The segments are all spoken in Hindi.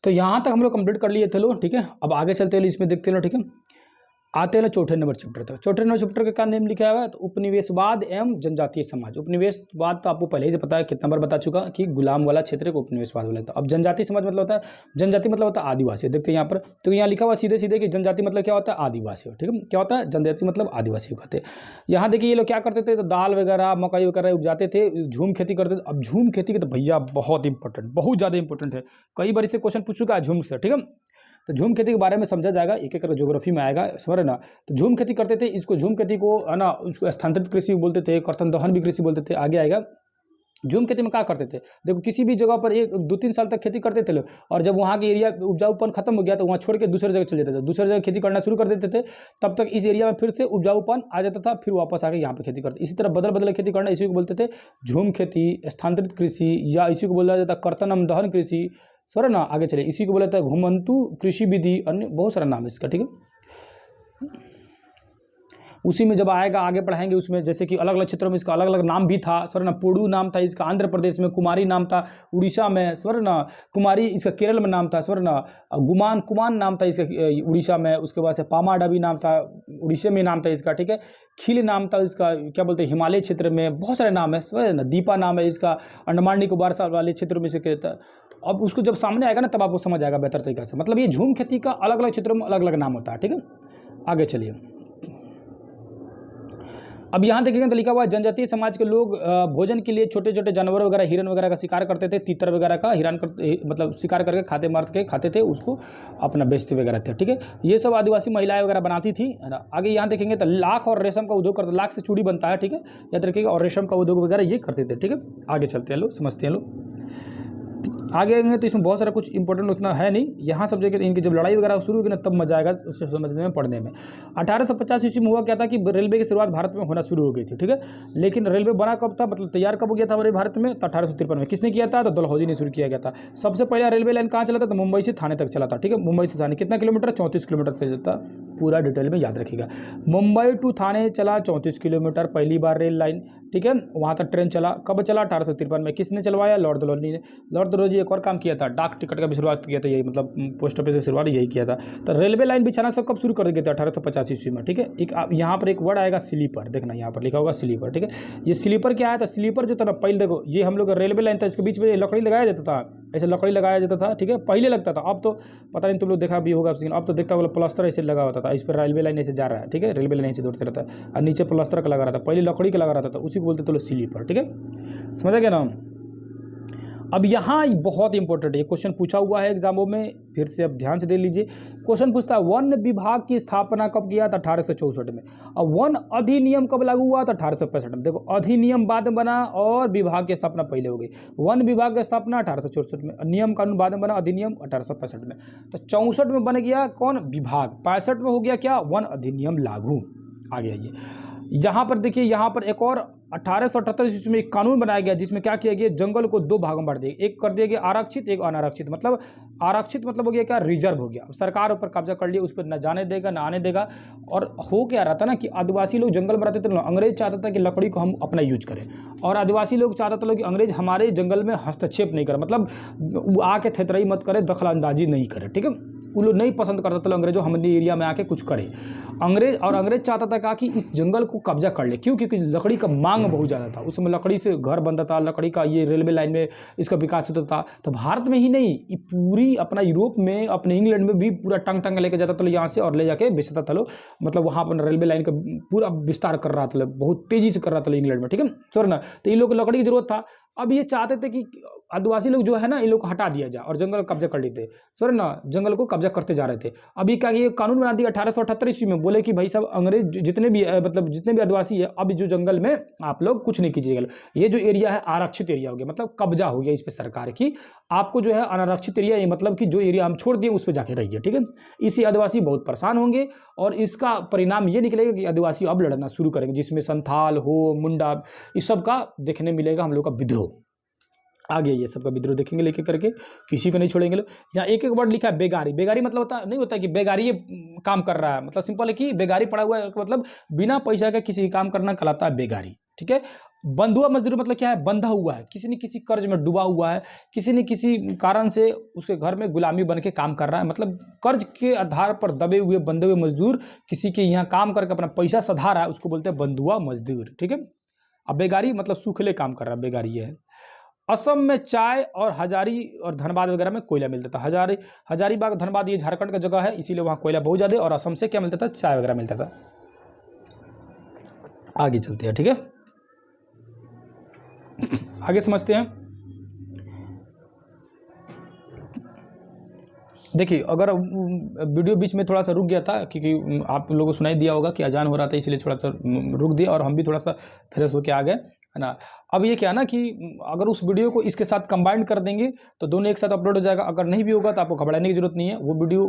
तो यहाँ तक हम लोग कंप्लीट कर लिए थे लोग, ठीक है। अब आगे चलते हैं, इसमें देखते हैं, ठीक है। आते हैं चौथे नंबर चैप्टर तक। चौथे नंबर चैप्टर का क्या नेम लिखा हुआ है, तो उपनिवेशवाद एवं जनजातीय समाज। उपनिवेशवाद तो आपको पहले ही से पता है, कितना बार बता चुका कि गुलाम वाला क्षेत्र को उपनिवेशवाद बोला था। अब जनजातीय समाज मतलब होता है, जनजाति मतलब होता है आदिवासी। देखते हैं यहाँ पर, तो यहाँ लिखा हुआ सीधे सीधे कि जनजाति मतलब क्या होता है, आदिवासी, ठीक है। क्या होता है जनजाति मतलब आदिवासी कहते हैं। यहाँ देखिए ये लोग क्या करते थे, तो दाल वगैरह मकई वगैरह उपजाते थे, झूम खेती करते थे। अब झूम खेती की तो भैया बहुत इंपॉर्टेंट, बहुत ज़्यादा इंपॉर्टेंट है, कई बार इससे क्वेश्चन पूछ चुका है झूम से, ठीक है। तो झूम खेती के बारे में समझा जाएगा, एक एक ज्योग्राफी में आएगा, समझ ना। तो झूम खेती करते थे, इसको झूम खेती को है ना, उसको स्थानांतरित कृषि बोलते थे, कर्तन दहन भी कृषि बोलते थे। आगे आएगा झूम खेती में क्या करते थे, देखो किसी भी जगह पर 1-2-3 साल तक खेती करते थे लोग, और जब वहाँ के एरिया उपजाऊपन खत्म हो गया तो वहाँ छोड़ के दूसरे जगह चले जाते थे, दूसरे जगह खेती करना शुरू कर देते थे। तब तक इस एरिया में फिर से उपजाऊपन आ जाता था, फिर वापस आके यहाँ पे खेती करते। इसी तरह बदल बदल खेती करना, इसी को बोलते थे झूम खेती, स्थानांतरित कृषि, या इसी को बोला जाता कर्तनम दहन कृषि, सर ना। आगे चले, इसी को बोला जाता है घुमंतु कृषि विधि, अन्य बहुत सारा नाम है इसका, ठीक है। उसी में जब आएगा आगे पढ़ाएंगे उसमें, जैसे कि अलग अलग क्षेत्रों में इसका अलग अलग नाम भी था, सर ना। पोडू नाम था इसका आंध्र प्रदेश में, कुमारी नाम था उड़ीसा में, सर ना। कुमारी इसका केरल में नाम था, सर ना। कुमान नाम था इसका उड़ीसा में। उसके बाद से पामाडबी नाम था, उड़ीसा में नाम था इसका, ठीक है। खील नाम था इसका, क्या बोलते हैं, हिमालय क्षेत्र में। बहुत सारे नाम है, सर ना। दीपा नाम है इसका, अंडमान निकोबार वाले क्षेत्रों में से कहता है। अब उसको जब सामने आएगा ना तब आपको समझ आएगा बेहतर तरीके से। मतलब ये झूम खेती का अलग अलग क्षेत्रों में अलग अलग नाम होता है, ठीक है। आगे चलिए, अब यहाँ देखेंगे तो लिखा हुआ है जनजातीय समाज के लोग भोजन के लिए छोटे छोटे जानवर वगैरह, हिरन वगैरह का शिकार करते थे, तीतर वगैरह का हिरन मतलब शिकार करके खाते मार के खाते थे, उसको अपना बेचते वगैरह थे, ठीक है। ये सब आदिवासी महिलाएं वगैरह बनाती थी, है ना। आगे यहाँ देखेंगे तो लाख और रेशम का उद्योग करते, लाख से चूड़ी बनता है, ठीक है, याद रखिएगा, और रेशम का उद्योग वगैरह ये करते थे, ठीक है। आगे चलते हैं लोग, समझते हैं लोग आगे आएंगे। तो इसमें बहुत सारा कुछ इंपॉर्टेंट उतना है नहीं, यहाँ सब जगह इनकी जब लड़ाई वगैरह शुरू होगी ना तब मजा आएगा उससे समझने में, पढ़ने में। 1850 ईस्वी में हुआ क्या था कि रेलवे की शुरुआत भारत में होना शुरू हो गई थी, ठीक है। लेकिन रेलवे बना कब था, मतलब तैयार कब हो गया था हमारे भारत में, तो 1853 में। किसने किया था, तो डलहौजी ने शुरू किया गया था। सबसे पहला रेलवे लाइन कहाँ चला था, तो मुंबई से थाने तक चला था, ठीक है। मुंबई से थाने कितना किलोमीटर, 34 किलोमीटर से चलता, पूरा डिटेल में याद रखिएगा। मुंबई टू थाने चला 34 किलोमीटर, पहली बार रेल लाइन, ठीक है। वहाँ तक ट्रेन चला, कब चला, 1853 में। किसने चलवाया, लॉर्ड डलहौजी ने। लॉर्ड डलहौजी एक और काम किया था, डाक टिकट का भी शुरुआत किया था, यही मतलब पोस्ट ऑफिस की शुरुआत यही किया था। तो रेलवे लाइन बिछाना सब कब शुरू कर दिए थे, 1850 ईस्वी में, ठीक है। एक यहाँ पर एक वर्ड आएगा स्लीपर, देखना यहाँ पर लिखा होगा स्लीपर, ठीक है। ये स्लीपर क्या है, तो स्लीपर जो था ना, पहले देखो ये हम लोग रेलवे लाइन था, इसके बीच में लकड़ी लगाया जाता था, ऐसे लकड़ी लगाया जाता था, ठीक है, पहले लगता था। अब तो पता नहीं तुम लोग देखा भी होगा, अब तो देखता होगा प्लास्टर ऐसे लगा होता था, इस पर रेलवे लाइन ऐसे जा रहा है, ठीक है, रेलवे लाइन ऐसे दौड़ते रहता है, और नीचे प्लास्टर का लगा रहा था, पहले लकड़ी का लगा रहता था, उसी को बोलते थे स्लीपर, ठीक है, समझा गया ना। अब यहाँ बहुत इंपॉर्टेंट है, क्वेश्चन पूछा हुआ है एग्जामों में, फिर से अब ध्यान से देख लीजिए। क्वेश्चन पूछता है वन विभाग की स्थापना कब किया था, 1864 में। और वन अधिनियम कब लागू हुआ था, 1865 में। देखो अधिनियम बाद में बना और विभाग की स्थापना पहले हो गई। वन विभाग की स्थापना 1864 में, नियम कानून बाद में बना, अधिनियम 1865 में। तो 64 में बन गया कौन, विभाग। 65 में हो गया क्या, वन अधिनियम लागू। आगे आइए, यहाँ पर देखिए, यहाँ पर एक और 1878 ईस्वी में एक कानून बनाया गया, जिसमें क्या किया गया, जंगल को 2 भागों में बांट दिया, एक कर दिया गया आरक्षित, एक अनारक्षित। मतलब आरक्षित मतलब हो गया क्या, रिजर्व हो गया, सरकार ऊपर कब्जा कर लिया, उस पर न जाने देगा न आने देगा। और हो क्या रहा था ना कि आदिवासी लोग जंगल में रहते थे, अंग्रेज चाहता था कि लकड़ी को हम अपना यूज करें, और आदिवासी लोग चाहता था कि अंग्रेज हमारे जंगल में हस्तक्षेप नहीं करे, मतलब आके थेतराई मत करे, दखल अंदाजी नहीं करे, ठीक है। वो लोग नहीं पसंद करता था अंग्रेजों हमारे एरिया में आके कुछ करे। अंग्रेज चाहता था कि इस जंगल को कब्जा कर ले, क्यों, क्योंकि लकड़ी का मांग बहुत ज़्यादा था, उसमें लकड़ी से घर बनता था, लकड़ी का ये रेलवे लाइन में इसका विकास होता था। तो भारत में ही नहीं, ये पूरी अपना यूरोप में, अपने इंग्लैंड में भी पूरा टंग लेके जाता था यहाँ से, और ले जाके बेचता था लोग, मतलब वहाँ पर रेलवे लाइन का पूरा विस्तार कर रहा था, बहुत तेजी से कर रहा था इंग्लैंड में, ठीक है, सर ना। तो इन लोग को लकड़ी की जरूरत था। अब ये चाहते थे कि आदिवासी लोग जो है ना, इन लोग को हटा दिया जाए और जंगल कब्जा कर लेते, सर ना, जंगल को कब्जा करते जा रहे थे। अभी क्या, ये कानून बना दिया 1878 ईस्वी में, बोले कि भाई साहब अंग्रेज जितने भी मतलब जितने भी आदिवासी है, अब जो जंगल में आप लोग कुछ नहीं कीजिएगा, ये जो एरिया है आरक्षित एरिया हो गया, मतलब कब्जा हो गया इस पर सरकार की, आपको जो है अनारक्षित एरिया, ये मतलब कि जो एरिया हम छोड़ दिए उस पर जाके रहिए, ठीक है। इससे आदिवासी बहुत परेशान होंगे, और इसका परिणाम ये निकलेगा कि आदिवासी अब लड़ना शुरू करेंगे, जिसमें संथाल हो, मुंडा, इस सब का देखने मिलेगा हम लोग का विद्रोह। आगे ये सबका विद्रोह देखेंगे लेके करके, किसी को नहीं छोड़ेंगे लोग। यहाँ एक एक वर्ड लिखा है बेगारी। बेगारी मतलब होता नहीं होता कि बेगारी ये काम कर रहा है, मतलब सिंपल है कि बेगारी पड़ा हुआ है, मतलब बिना पैसा का किसी काम करना कहलाता है बेगारी, ठीक है। बंधुआ मजदूरी मतलब क्या है, बंधा हुआ है, किसी न किसी कर्ज में डूबा हुआ है, किसी न किसी कारण से उसके घर में गुलामी बन के काम कर रहा है, मतलब कर्ज के आधार पर दबे हुए बंधे हुए मजदूर किसी के यहाँ काम करके अपना पैसा सधा रहा है, उसको बोलते हैं बंधुआ मजदूर, ठीक है। अब बेगारी मतलब सूखले काम कर रहा है, बेगारी ये है। असम में चाय और हजारी और धनबाद वगैरह में कोयला मिलता था। हजारीबाग धनबाद ये झारखंड का जगह है, इसीलिए वहाँ कोयला बहुत ज़्यादा, और असम से क्या मिलता था, चाय वगैरह मिलता था। आगे चलते हैं, ठीक है, आगे समझते हैं। देखिए, अगर वीडियो बीच में थोड़ा सा रुक गया था क्योंकि आप लोगों को सुनाई दिया होगा कि अजान हो रहा था, इसलिए थोड़ा सा रुक दिया और हम भी थोड़ा सा फ्रेश होकर आ गए, है ना। अब ये क्या ना कि अगर उस वीडियो को इसके साथ कंबाइन कर देंगे तो दोनों एक साथ अपलोड हो जाएगा। अगर नहीं भी होगा तो आपको घबराने की जरूरत नहीं है, वो वीडियो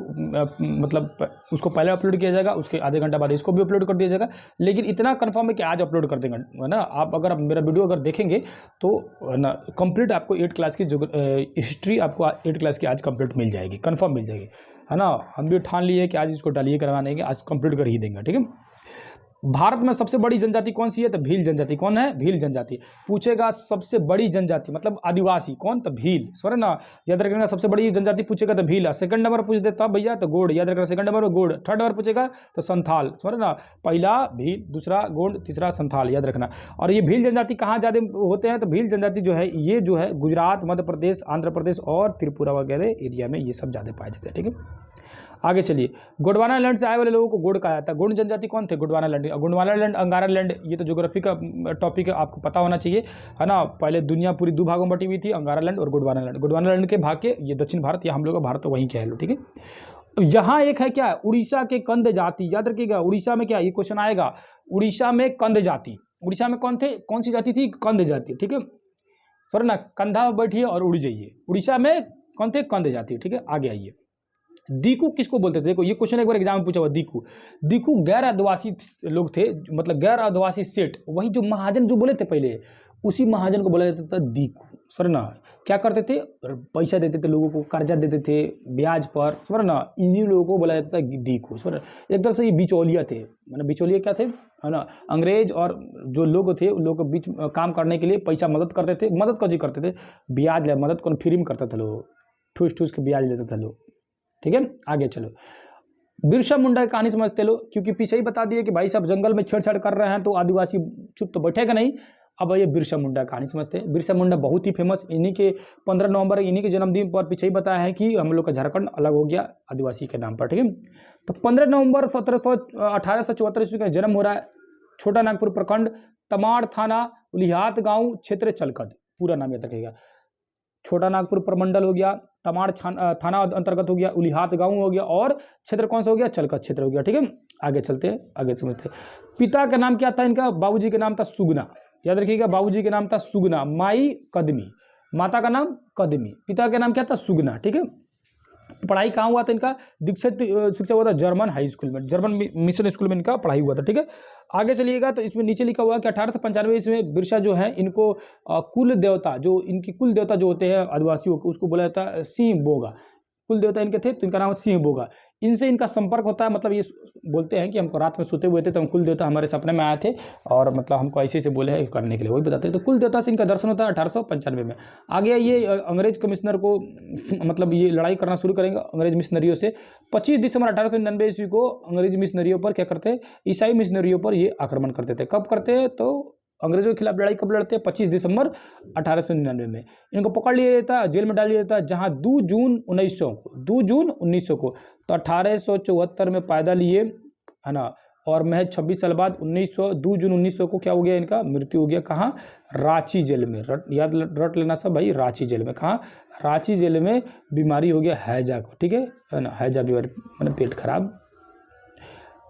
मतलब उसको पहले अपलोड किया जाएगा, उसके आधे घंटे बाद इसको भी अपलोड कर दिया जाएगा। लेकिन इतना कंफर्म है कि आज अपलोड कर देंगे, है ना। आप अगर मेरा वीडियो अगर देखेंगे तो है ना, कंप्लीट आपको 8 क्लास की जो हिस्ट्री आपको 8 क्लास की आज कंप्लीट मिल जाएगी, कन्फर्म मिल जाएगी, है ना। हम भी ठान लिए कि आज इसको डालिए करवाने के, आज कंप्लीट कर ही देंगे, ठीक है। भारत में सबसे बड़ी जनजाति कौन सी है, तो भील जनजाति। कौन है, भील जनजाति। पूछेगा सबसे बड़ी जनजाति मतलब आदिवासी कौन, तो भील, सॉरी ना, याद रखना। सबसे बड़ी जनजाति पूछेगा तो भील। सेकंड नंबर पूछ देता तब भैया तो गोंड, याद रखना, second number Gond. Third number पूछेगा तो संथाल, सॉरी ना, पहला भील, दूसरा गोंड, तीसरा संथाल, याद रखना। और ये भील जनजाति कहाँ ज़्यादा होते हैं, तो भील जनजाति जो है ये जो है गुजरात, मध्य प्रदेश, आंध्र प्रदेश और त्रिपुरा वगैरह एरिया में ये सब ज़्यादा पाए जाते हैं, ठीक है। आगे चलिए, गोंडवाना लैंड से आए वाले लोगों को गोंड कहा जाता है। गोंड जनजाति कौन थे, गोंडवाना लैंड। गोंडवाना लैंड, अंगारा लैंड, ये तो ज्योग्राफी का टॉपिक है, आपको पता होना चाहिए, है ना। पहले दुनिया पूरी 2 भागों में बटी हुई थी, अंगारा लैंड और गोंडवाना लैंड। गोंडवाना लैंड के भाग के ये दक्षिण भारत या हम लोग का भारत तो वहीं क्या है, ठीक है। यहाँ एक है क्या, उड़ीसा के कंद जाति, याद रखिएगा। उड़ीसा में क्या, ये क्वेश्चन आएगा, उड़ीसा में कंद जाति। उड़ीसा में कौन थे, कौन सी जाति थी, कंद जाति, ठीक है। सॉरी ना, कंधा बैठिए और उड़ जाइए। उड़ीसा में कौन थे, कंद जाति, ठीक है। आगे आइए, दीकू किसको बोलते थे, देखो ये क्वेश्चन एक बार एग्जाम में पूछा हुआ। दीकू गैर आदिवासी लोग थे, मतलब गैर आदिवासी सेठ, वही जो महाजन जो बोले थे पहले, उसी महाजन को बोला जाता था दीकू, सर ना। क्या करते थे, पैसा देते थे लोगों को, कर्जा देते थे ब्याज पर, सर ना। इन्हीं लोगों को बोला जाता था दीकू, सर। एक तरह से ये बिचौलिया थे, मतलब बिचौलिया क्या थे, है ना। अंग्रेज और जो लोग थे उन लोगों के बीच काम करने के लिए पैसा मदद करते थे। मदद कौन करते थे, ब्याज ले, मदद कौन फ्री में करता था लोग, ठूस ठूस के ब्याज लेते थे लोग, ठीक है। आगे चलो, बिरसा मुंडा की कहानी समझते लो, क्योंकि पीछे ही बता दिए कि भाई साहब जंगल में छेड़छाड़ कर रहे हैं तो आदिवासी चुप तो बैठेगा नहीं। अब ये बिरसा मुंडा की कहानी समझते हैं। बिरसा मुंडा बहुत ही फेमस, इन्हीं के 15 नवंबर इन्हीं के जन्मदिन पर पीछे ही बताया है कि हम लोग का झारखंड अलग हो गया आदिवासी के नाम पर, ठीक है। तो 15 नवंबर 1874 ईस्वी का जन्म हो रहा है। छोटा नागपुर प्रखंड, तमाड़ थाना, उलिहात गाँव, क्षेत्र चलकद, पूरा नाम याद रखिएगा। छोटा नागपुर प्रमंडल हो गया, तमाड़ थाना अंतर्गत हो गया, उलिहात गांव हो गया और क्षेत्र कौन सा हो गया, चलकद क्षेत्र हो गया, ठीक है। आगे चलते हैं, आगे समझते हैं। पिता का नाम क्या था इनका, बाबूजी के नाम था सुगना, याद रखिएगा। बाबूजी के नाम था सुगना, माई कदमी, माता का नाम कदमी, पिता का नाम क्या था, सुगना, ठीक है। पढ़ाई कहाँ हुआ था इनका, दीक्षित शिक्षा हुआ था जर्मन हाई स्कूल में, जर्मन मिशन स्कूल में इनका पढ़ाई हुआ था, ठीक है। आगे चलिएगा तो इसमें नीचे लिखा हुआ है कि 1895 इसमें बिरसा जो है इनको कुल देवता, जो इनकी कुल देवता जो होते हैं आदिवासियों को, उसको बोला जाता है सिंह बोगा। कुल देवता इनके थे तो इनका नाम सिंह बोगा। इनसे इनका संपर्क होता है, मतलब ये बोलते हैं कि हमको रात में सोते हुए थे तो हम कुल देवता हमारे सपने में आए थे और मतलब हमको ऐसे से बोले हैं करने के लिए, वही बताते हैं। तो कुल देवता से इनका दर्शन होता है 1895 में। आगे ये अंग्रेज कमिश्नर को मतलब ये लड़ाई करना शुरू करेंगे अंग्रेज मिशनरियों से। 25 दिसंबर 1899 ईस्वी को अंग्रेज मिशनरियों पर क्या करते हैं, ईसाई मिशनरियों पर ये आक्रमण करते थे। कब करते हैं, तो अंग्रेजों के खिलाफ लड़ाई कब लड़ते हैं, 25 दिसंबर 1899 में। इनको पकड़ लिया जाता, जेल में डाल दिया जाता, जहां 2 जून 1900 को तो 1874 में पैदा लिए, है ना। और महज 26 साल बाद 2 जून 1900 को क्या हो गया, इनका मृत्यु हो गया। कहाँ, रांची जेल में। याद रट लेना सब भाई, रांची जेल में। कहाँ, रांची जेल में बीमारी हो गया हैजा को, ठीक है ना। हैजा बीमारी मतलब पेट खराब,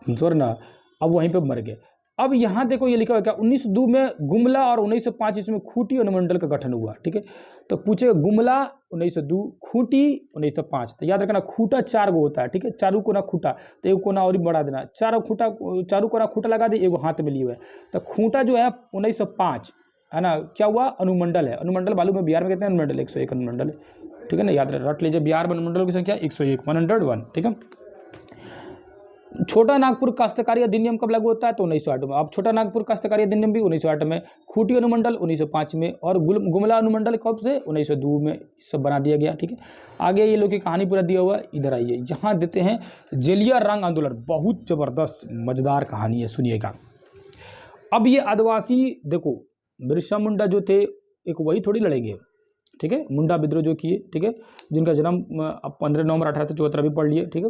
जोर ना। अब वहीं पे मर गए। अब यहाँ देखो ये लिखा हुआ क्या, 1902 में गुमला और 1905 इसमें खूंटी अनुमंडल का गठन हुआ, ठीक है। तो पूछे गुमला 1902, खूंटी 1905। तो याद रखना खूंटा 4 गो होता है, ठीक है। चारू कोना खूंटा, तो एक कोना और भी बढ़ा देना, चारों कोना खूंटा लगा दे, एगो हाथ में लिए हुए। तो खूंटा जो है 1905, है ना। क्या हुआ, अनुमंडल है। अनुमंडल मालूम है बिहार में कितने अनुमंडल, 101 अनुमंडल है, ठीक है ना। याद रट लीजिए, बिहार में अनुमंडल की संख्या 101, 101, ठीक है। छोटा नागपुर काश्तकारी अधिनियम कब लागू होता है? तो 1908 में। अब छोटा नागपुर काश्तकारी अधिनियम भी 1908 में, खूंटी अनुमंडल 1905 में, और गुमला अनुमंडल कब से? 1902 में सब बना दिया गया। ठीक है, आगे ये लोग की कहानी पूरा दिया हुआ है, इधर आइए, यहाँ देते हैं जेलिया रंग आंदोलन। बहुत जबरदस्त मजेदार कहानी है, सुनिएगा। अब ये आदिवासी देखो, बिरसा मुंडा जो थे एक वही थोड़ी लड़ेंगे, ठीक है, मुंडा विद्रोह जो किए, ठीक है, जिनका जन्म 15 नवंबर 1874 भी पढ़ लिए। ठीक है,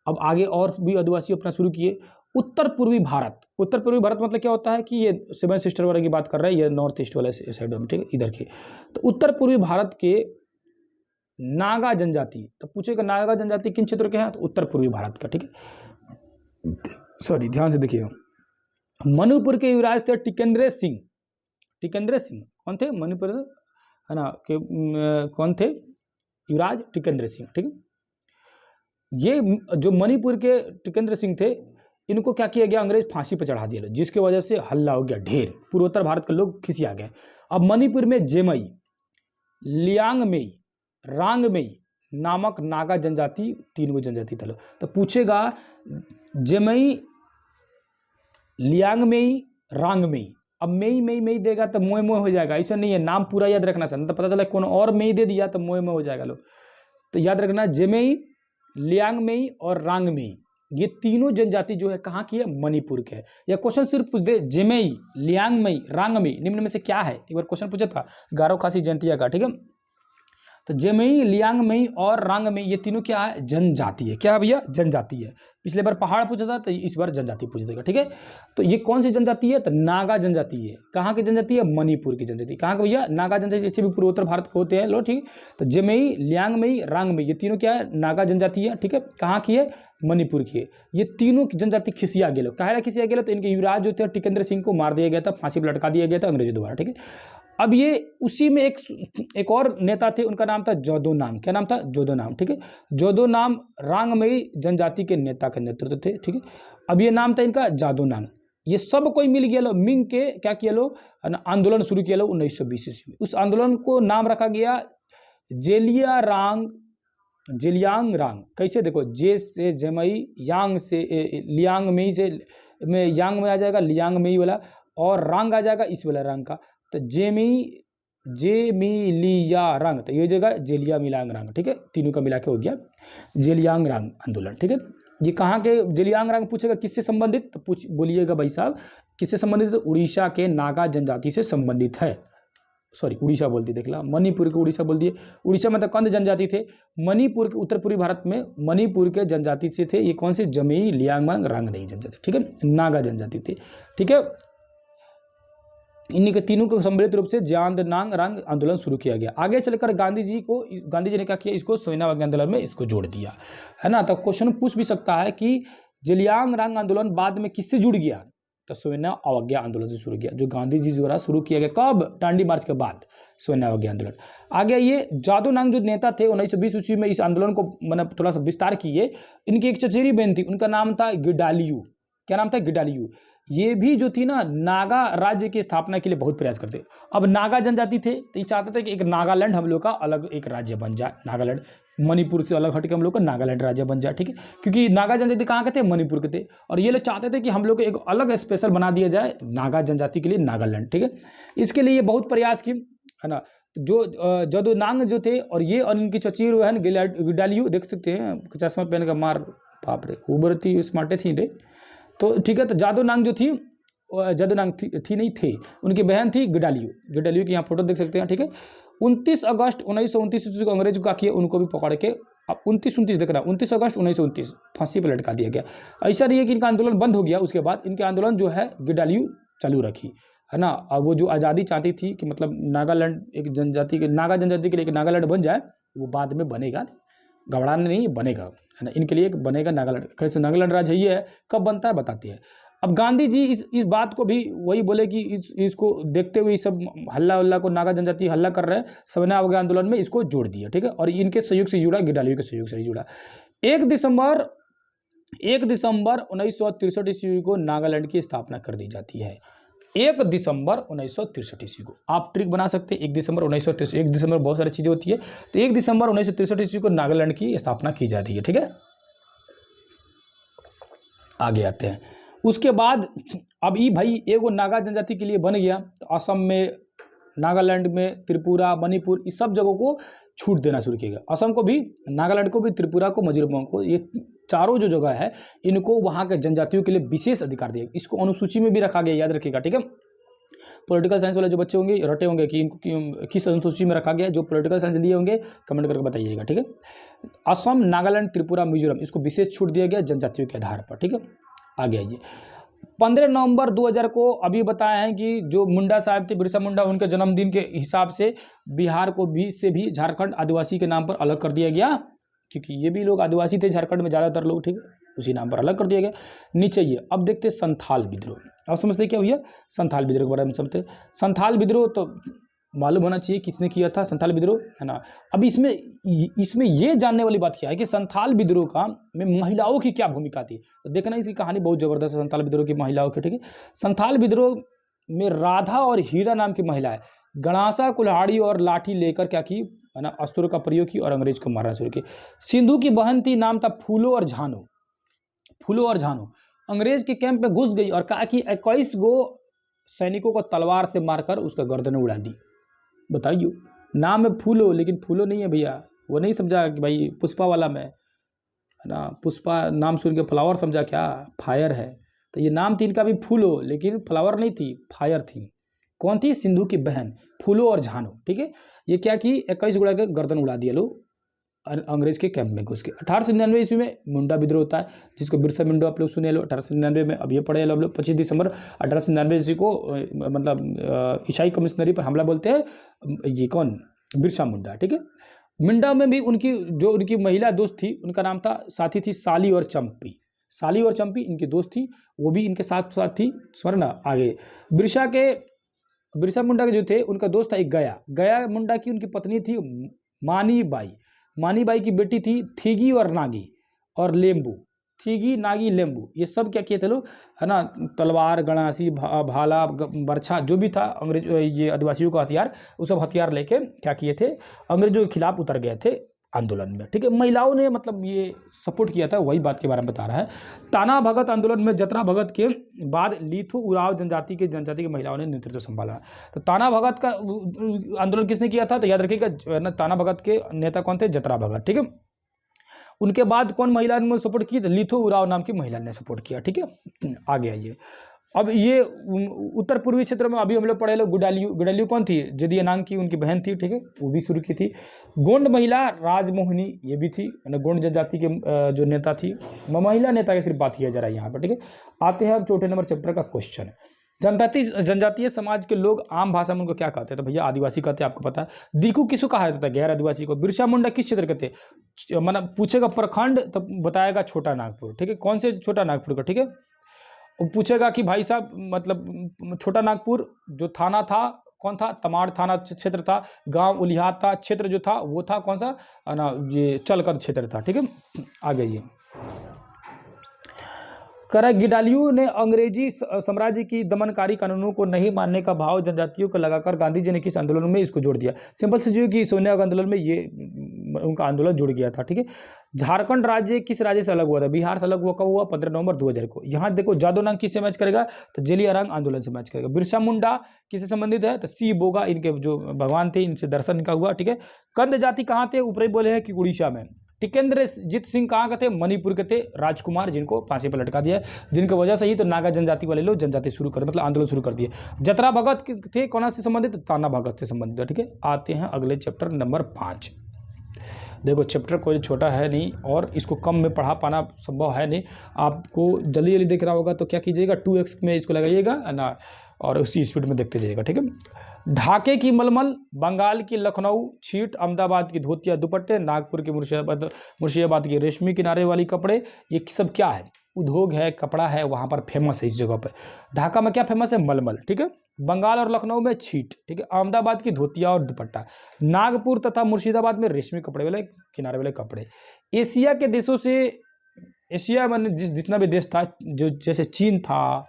अब आगे और भी आदिवासी अपना शुरू किए। उत्तर पूर्वी भारत, उत्तर पूर्वी भारत मतलब क्या होता है कि ये सेवन सिस्टर वाले की बात कर रहे हैं, ये नॉर्थ ईस्ट वाले साइड में, ठीक है, इधर के। तो उत्तर पूर्वी भारत के नागा जनजाति, तो पूछेगा नागा जनजाति किन क्षेत्रों के हैं? तो उत्तर पूर्वी भारत का। ठीक है, सॉरी, ध्यान से देखिएगा। मणिपुर के युवराज थे टिकेंद्र सिंह। टिकेंद्र सिंह कौन थे? मणिपुर है ना के कौन थे? युवराज टिकेंद्र सिंह। ठीक है, ये जो मणिपुर के टिकेंद्र सिंह थे, इनको क्या किया गया? अंग्रेज फांसी पर चढ़ा दिया, जिसकी वजह से हल्ला हो गया ढेर, पूर्वोत्तर भारत के लोग खिसिया गए। अब मणिपुर में जेमई, लियांगमेई, रांगमेई नामक नागा जनजाति, 3 गो जनजाति था। तो पूछेगा जेमई, लियांगमेई, रांगमेई। अब मेई मेई मेई देगा तो मोय मोय हो जाएगा, ऐसा नहीं है, नाम पूरा याद रखना सर, तो पता चला कौन और मेई दे दिया तो मोय मोय हो जाएगा लोग। तो याद रखना, जेमई, लियांगमेई और रांगमेई, ये तीनों जनजाति जो है कहाँ की है? मणिपुर के है। यह क्वेश्चन सिर्फ पूछ दे, जेमई, लियांगमेई, रांगमेई निम्न में से क्या है? एक बार क्वेश्चन पूछा था गारो खासी जयंतिया का। ठीक है, तो जेमई, लियांगमेई और रांगमेई ये तीनों क्या है? जनजाति है। क्या है भैया? जनजाति है। पिछले बार पहाड़ पूछा था, तो इस बार जनजाति पूछ देगा। ठीक है, तो ये कौन सी जनजाति है? तो नागा जनजाति है। कहाँ की जनजाति है? मणिपुर की जनजाति। कहाँ का भैया? नागा जनजाति, जैसे भी पूर्वोत्तर भारत के होते हैं लो। ठीक, तो जेमई, लियांगमेई, रांगमेई ये तीनों क्या है? नागा जनजाति है। ठीक है, कहाँ की है? मणिपुर की है। ये तीनों जनजाति खिसिया गए। काहे खिसिया गए? तो इनके युवराज जो थे टिकेंद्र सिंह को मार दिया गया था, फांसी पर लटका दिया गया था अंग्रेजों द्वारा। ठीक है, अब ये उसी में एक और नेता थे, उनका नाम था जोदोनांग। क्या नाम था? जोदोनांग। ठीक है, जोदोनांग रांगमेई जनजाति के नेता का नेतृत्व थे। ठीक है, अब ये नाम था इनका जोदोनांग। ये सब कोई मिल गया लो, मिंग के क्या किया लो? आंदोलन शुरू किया लो 1920 ईस्वी में। उस आंदोलन को नाम रखा गया जेलियांग रांग। कैसे? देखो, जे से जेमई, यांग से लियांगमेई से में यांग में आ जाएगा लियांगमेई वाला, और रांग आ जाएगा इस वाला रंग का। तो जेमिलिया रंग, तो ये जगह जेलिया मिलांग रंग। ठीक है, तीनों का मिला के हो गया जेलियांग रंग आंदोलन। ठीक है, ये कहाँ के जेलियांग रंग? पूछेगा किससे संबंधित, तो बोलिएगा भाई साहब किससे संबंधित? तो उड़ीसा के नागा जनजाति से संबंधित है। सॉरी, उड़ीसा बोल दिए, देख ला, मणिपुर के उड़ीसा बोल दिए। उड़ीसा में तो कंद जनजाति थे। मणिपुर के उत्तर पूर्वी भारत में मणिपुर के जनजाति से थे ये कौन से? जमेई, लियांगमांग, रांगनेई जनजाति। ठीक है, नागा जनजाति थे। ठीक है, इन्हीं के तीनों को सम्मिलित रूप से ज्यांदनांग रंग आंदोलन शुरू किया गया। आगे चलकर गांधी जी ने क्या किया? इसको सोयनावगी आंदोलन में इसको जोड़ दिया, है ना। तो क्वेश्चन पूछ भी सकता है कि जेलियांग रंग आंदोलन बाद में किससे जुड़ गया? तो सोयना अवज्ञा आंदोलन से शुरू किया, जो गांधी जी द्वारा शुरू किया गया। कब? डांडी मार्च के बाद सोयना अवज्ञा आंदोलन। आगे ये जोदोनांग जो नेता थे 1920 ईस्वी में इस आंदोलन को मतलब थोड़ा सा विस्तार किए। इनकी एक चचेरी बहन थी, उनका नाम था गिडालियू। क्या नाम था? गिडालियू। ये भी जो थी ना, नागा राज्य की स्थापना के लिए बहुत प्रयास करते। अब नागा जनजाति थे तो ये चाहते थे कि एक नागालैंड हम लोग का अलग एक राज्य बन जाए। नागालैंड मणिपुर से अलग हट के हम लोग का नागालैंड राज्य बन जाए। ठीक है, क्योंकि नागा जनजाति कहाँ के थे? मणिपुर के थे, और ये लोग चाहते थे कि हम लोग को एक अलग स्पेशल बना दिया जाए नागा जनजाति के लिए, नागालैंड। ठीक है, इसके लिए ये बहुत प्रयास की, है ना। जो जोदोनांग जो थे, और ये और इनकी चचेरी बहन गिडालियू, देख सकते हैं चश्मा पहन का, मार बाप रे, उभरती स्मार्टे थी रे। तो ठीक है, तो जोदोनांग जो थी, जोदोनांग थी नहीं थे, उनकी बहन थी गिडालियू की यहाँ फोटो देख सकते हैं। ठीक है, 29 अगस्त 1929 को अंग्रेज का किए, उनको भी पकड़ के 29 देख रहा, 29 अगस्त 1929 फांसी पर लटका दिया गया। ऐसा नहीं है कि इनका आंदोलन बंद हो गया, उसके बाद इनके आंदोलन जो है गिडालियू चालू रखी, है ना। अब वो जो आज़ादी चाहती थी कि मतलब नागालैंड एक जनजाति के, नागा जनजाति के लिए एक नागालैंड बन जाए, वो बाद में बनेगा, घबराना नहीं, बनेगा, है ना। इनके लिए एक बनेगा नागालैंड। कैसे नागालैंड राज्य ये है, कब बनता है बताते हैं। अब गांधी जी इस बात को भी वही बोले कि इसको देखते हुए सब हल्ला को, नागा जनजाति हल्ला कर रहे हैं, सोयना अवज्ञा आंदोलन में इसको जोड़ दिया। ठीक है, और इनके सहयोग से जुड़ा, गिडालियू के सहयोग से जुड़ा। 1 दिसंबर 1963 ईस्वी को नागालैंड की स्थापना कर दी जाती है। 1 दिसंबर 1963 ईस्वी को आप ट्रिक बना सकते हैं। 1 दिसंबर 1963, 1 दिसंबर बहुत सारी चीज़ें होती है, तो 1 दिसंबर 1963 ईस्वी को नागालैंड की स्थापना की जा रही है। ठीक है, आगे आते हैं। उसके बाद अब ये भाई एगो नागा जनजाति के लिए बन गया, तो असम में, नागालैंड में, त्रिपुरा, मणिपुर, इस सब जगहों को छूट देना शुरू किया गया। असम को भी, नागालैंड को भी, त्रिपुरा को, मिजोरम को, ये चारों जो जगह है इनको वहाँ के जनजातियों के लिए विशेष अधिकार दिए। इसको अनुसूची में भी रखा गया, याद रखिएगा, ठीक है। पॉलिटिकल साइंस वाले जो बच्चे होंगे रटे होंगे कि इनको किस अनुसूची में रखा गया, जो पॉलिटिकल साइंस लिए होंगे कमेंट करके बताइएगा, ठीक है। असम, नागालैंड, त्रिपुरा, मिजोरम, इसको विशेष छूट दिया गया जनजातियों के आधार पर, ठीक है। आगे आइए। 15 नवंबर 2000 को अभी बताया है कि जो मुंडा साहब थे, बिरसा मुंडा, उनके जन्मदिन के हिसाब से बिहार को भी झारखंड आदिवासी के नाम पर अलग कर दिया गया, क्योंकि ये भी लोग आदिवासी थे झारखंड में ज़्यादातर लोग, ठीक है, उसी नाम पर अलग कर दिया गया। नीचे ये अब देखते संथाल विद्रोह। अब समझते क्या भैया, संथाल विद्रोह के बारे में समझते। संथाल विद्रोह तो मालूम होना चाहिए किसने किया था, संथाल विद्रोह, है ना। अब इसमें ये जानने वाली बात क्या है कि संथाल विद्रोह का में महिलाओं की क्या भूमिका थी। तो देखना इसकी कहानी बहुत ज़बरदस्त है संथाल विद्रोह की महिलाओं की, ठीक है। संथाल विद्रोह में राधा और हीरा नाम की महिलाएं गणासा, कुल्हाड़ी और लाठी लेकर क्या की, है ना, अस्त्रों का प्रयोग की और अंग्रेज को मारना शुरू की। सिंधु की बहन थी, नाम था फूलो और झानो। फूलो और झानो अंग्रेज के कैंप में घुस गई और कहा कि 21 गो सैनिकों को तलवार से मारकर उसका गर्दन उड़ा दी। बताइए, नाम है फूलो लेकिन फूलो नहीं है भैया, वो नहीं समझा कि भाई पुष्पा वाला में, है ना, पुष्पा नाम सुन के फ्लावर समझा, क्या फायर है। तो ये नाम थी इनका भी फूलो, लेकिन फ्लावर नहीं थी, फायर थी। कौन थी, सिंधु की बहन फूलो और झानो, ठीक है। ये क्या कि 21 गुड़ा के गर्दन उड़ा दिया लोग अंग्रेज के कैंप में घुस के। 1899 ईस्वी में मुंडा विद्रोह होता है, जिसको बिरसा मुंडा आप लोग सुने लो। 1899 में अब ये पढ़े लो 25 दिसंबर 1899 ईस्वी को, मतलब ईसाई कमिश्नरी पर हमला बोलते हैं, ये कौन, बिरसा मुंडा, ठीक है। मुंडा में भी उनकी महिला दोस्त थी, उनका नाम था, साथी थी साली और चंपी। साली और चंपी इनकी दोस्त थी, वो भी इनके साथ साथ थी, स्मरण। आगे बिरसा मुंडा के जो थे उनका दोस्त था एक गया मुंडा की उनकी पत्नी थी मानी बाई की बेटी थी थीगी और नागी और लेम्बू। थीगी, नागी, लेम्बू, ये सब क्या किए थे लोग, है ना, तलवार, गणासी, भाला, बरछा, जो भी था अंग्रेज ये आदिवासियों का हथियार, वो सब हथियार लेके क्या किए थे, अंग्रेजों के खिलाफ उतर गए थे आंदोलन में, ठीक है। महिलाओं ने मतलब ये सपोर्ट किया था, वही बात के बारे में बता रहा है। ताना भगत आंदोलन में जतरा भगत के बाद लीथू उराव जनजाति की महिलाओं ने नेतृत्व संभाला। तो ताना भगत का आंदोलन किसने किया था, तो याद रखिएगा ना, ताना भगत के नेता कौन थे, जतरा भगत, ठीक है। उनके बाद कौन महिला ने सपोर्ट की, तो लीथू उराव नाम की महिला ने सपोर्ट किया, ठीक है। आगे आइए। अब ये उत्तर पूर्वी क्षेत्र में अभी हम लोग पढ़े लोग गुडालियू कौन थी, जदिया नांग की उनकी बहन थी, ठीक है, वो भी शुरू की थी। गोंड महिला राजमोहिनी ये भी थी, गोंड जनजाति के जो नेता थी, महिला नेता की सिर्फ बात किया जा रहा है यहाँ पर, ठीक है। आते हैं अब चौथे नंबर चैप्टर का क्वेश्चन। जनजातीय समाज के लोग आम भाषा में उनको क्या कहते हैं, तो भैया आदिवासी कहते हैं, आपको पता है। दीकू किसको कहा जाता है, गैर आदिवासी को। बिरसा मुंडा किस क्षेत्र के थे, मतलब पूछेगा प्रखंड तो बताएगा छोटा नागपुर, ठीक है, कौन से छोटा नागपुर का, ठीक है। वो पूछेगा कि भाई साहब मतलब छोटा नागपुर जो थाना था कौन था, तमाड़ थाना क्षेत्र था, गांव उलिहात था, क्षेत्र जो था वो था कौन सा, ना, ये चलकर क्षेत्र था, ठीक है। आगे ये गिडालियू ने अंग्रेजी साम्राज्य की दमनकारी कानूनों को नहीं मानने का भाव जनजातियों को लगाकर गांधी जी ने किस आंदोलन में इसको जोड़ दिया। सिंपल से जो कि सोनिया गांधी आंदोलन में ये उनका आंदोलन जुड़ गया था, ठीक है। झारखंड राज्य किस राज्य से अलग हुआ था, बिहार से अलग हुआ, कब हुआ, 15 नवंबर 2000 को। यहाँ देखो जादो नांग किससे मैच करेगा, तो जेलियारांग आंदोलन से मैच करेगा। बिरसा मुंडा किससे संबंधित है, तो सी बोगा, इनके जो भगवान थे इनसे दर्शन इनका हुआ, ठीक है। कंद जाति कहाँ थे, ऊपर ही बोले हैं कि उड़ीसा में। टिकेंद्रजीत सिंह कहाँ के थे, मणिपुर के थे, राजकुमार, जिनको फांसी पर लटका दिया, जिनकी वजह से ही तो नागा जनजाति वाले लोग जनजाति शुरू कर, मतलब आंदोलन शुरू कर दिए। जतरा भगत थे कौन से संबंधित, ताना भगत से संबंधित, ठीक है। आते हैं अगले चैप्टर नंबर 5। देखो चैप्टर कोई छोटा है नहीं और इसको कम में पढ़ा पाना संभव है नहीं, आपको जल्दी जल्दी देख रहा होगा तो क्या कीजिएगा 2x में इसको लगाइएगा ना, और उसी स्पीड में देखते जाइएगा, ठीक है। ढाके की मलमल, बंगाल की लखनऊ छीट, अहमदाबाद की धोतिया दुपट्टे, नागपुर के मुर्शिदाबाद की रेशमी किनारे वाली कपड़े, ये सब क्या है, उद्योग है, कपड़ा है, वहाँ पर फेमस है। इस जगह पर ढाका में क्या फेमस है, मलमल, ठीक है। बंगाल और लखनऊ में छीट, ठीक है। अहमदाबाद की धोतिया और दुपट्टा, नागपुर तथा मुर्शिदाबाद में रेशमी कपड़े वाले किनारे वाले कपड़े। एशिया के देशों से, एशिया में जितना भी देश था, जो जैसे चीन था,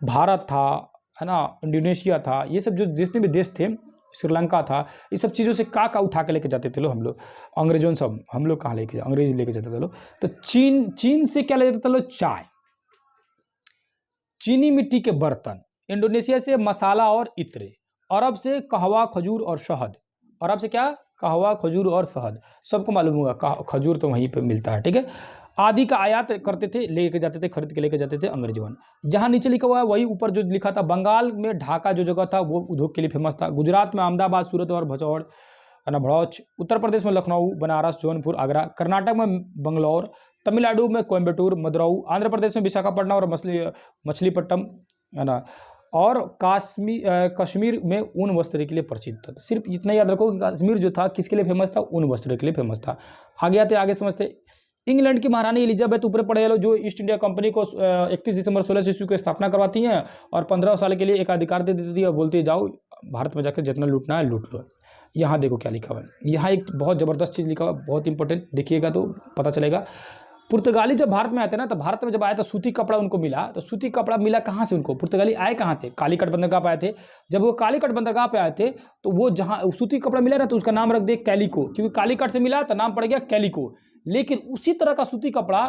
भारत था, है ना, इंडोनेशिया था, ये सब जो जितने भी देश थे, श्रीलंका था, ये सब चीज़ों से का उठा के लेके जाते थे लोग, हम लोग अंग्रेजों सब, हम लोग कहाँ लेके अंग्रेज लेके जाते थे लोग। तो चीन से क्या ले जाते थे लोग, चाय, चीनी मिट्टी के बर्तन, इंडोनेशिया से मसाला और इत्र, अरब से कहवा, खजूर और शहद। अरब से क्या? कहवा, खजूर और शहद। सबको मालूम होगा खजूर तो वहीं पे मिलता है, ठीक है। आदि का आयात करते थे, लेके जाते थे, खरीद के लेके जाते थे अंग्रेजों। जहाँ नीचे लिखा हुआ है वही ऊपर जो लिखा था, बंगाल में ढाका जो जगह था वो उद्योग के लिए फेमस था। गुजरात में अहमदाबाद, सूरत और भचौड़ भड़ौच। उत्तर प्रदेश में लखनऊ, बनारस, जौनपुर, आगरा। कर्नाटक में बंगलौर। तमिलनाडु में कोयम्बटूर, मदुरई। आंध्र प्रदेश में विशाखापट्टनम और मछलीपट्टनम, है ना। और कश्मीर में ऊन वस्त्र के लिए प्रसिद्ध था। सिर्फ इतना याद रखो कि कश्मीर जो था किसके लिए फेमस था? ऊन वस्त्र के लिए फेमस था। आगे आते आगे समझते। इंग्लैंड की महारानी एलिजाबेथ ऊपर पढ़े लो, जो ईस्ट इंडिया कंपनी को 31 दिसंबर 1600 ईस्वी को स्थापना करवाती हैं और 15 साल के लिए एक अधिकार दे देती है और बोलती है जाओ भारत में जाकर जितना लूटना है लूट लो। यहाँ देखो क्या लिखा हुआ है, यहाँ एक बहुत ज़बरदस्त चीज़ लिखा हुआ है, बहुत इंपॉर्टेंट, देखिएगा तो पता चलेगा। पुर्तगाली जब भारत में आते ना, तो भारत में जब आए तो सूती कपड़ा उनको मिला। तो सूती कपड़ा मिला कहाँ से उनको? पुर्तगाली आए कहाँ थे? कालीकट बंदरगाह पे आए थे। जब वो कालीकट बंदरगाह पे आए थे तो वो जहाँ सूती कपड़ा मिला ना, तो उसका नाम रख दिया कैलिको, क्योंकि कालीकट से मिला तो नाम पड़ गया कैलिको। लेकिन उसी तरह का सूती कपड़ा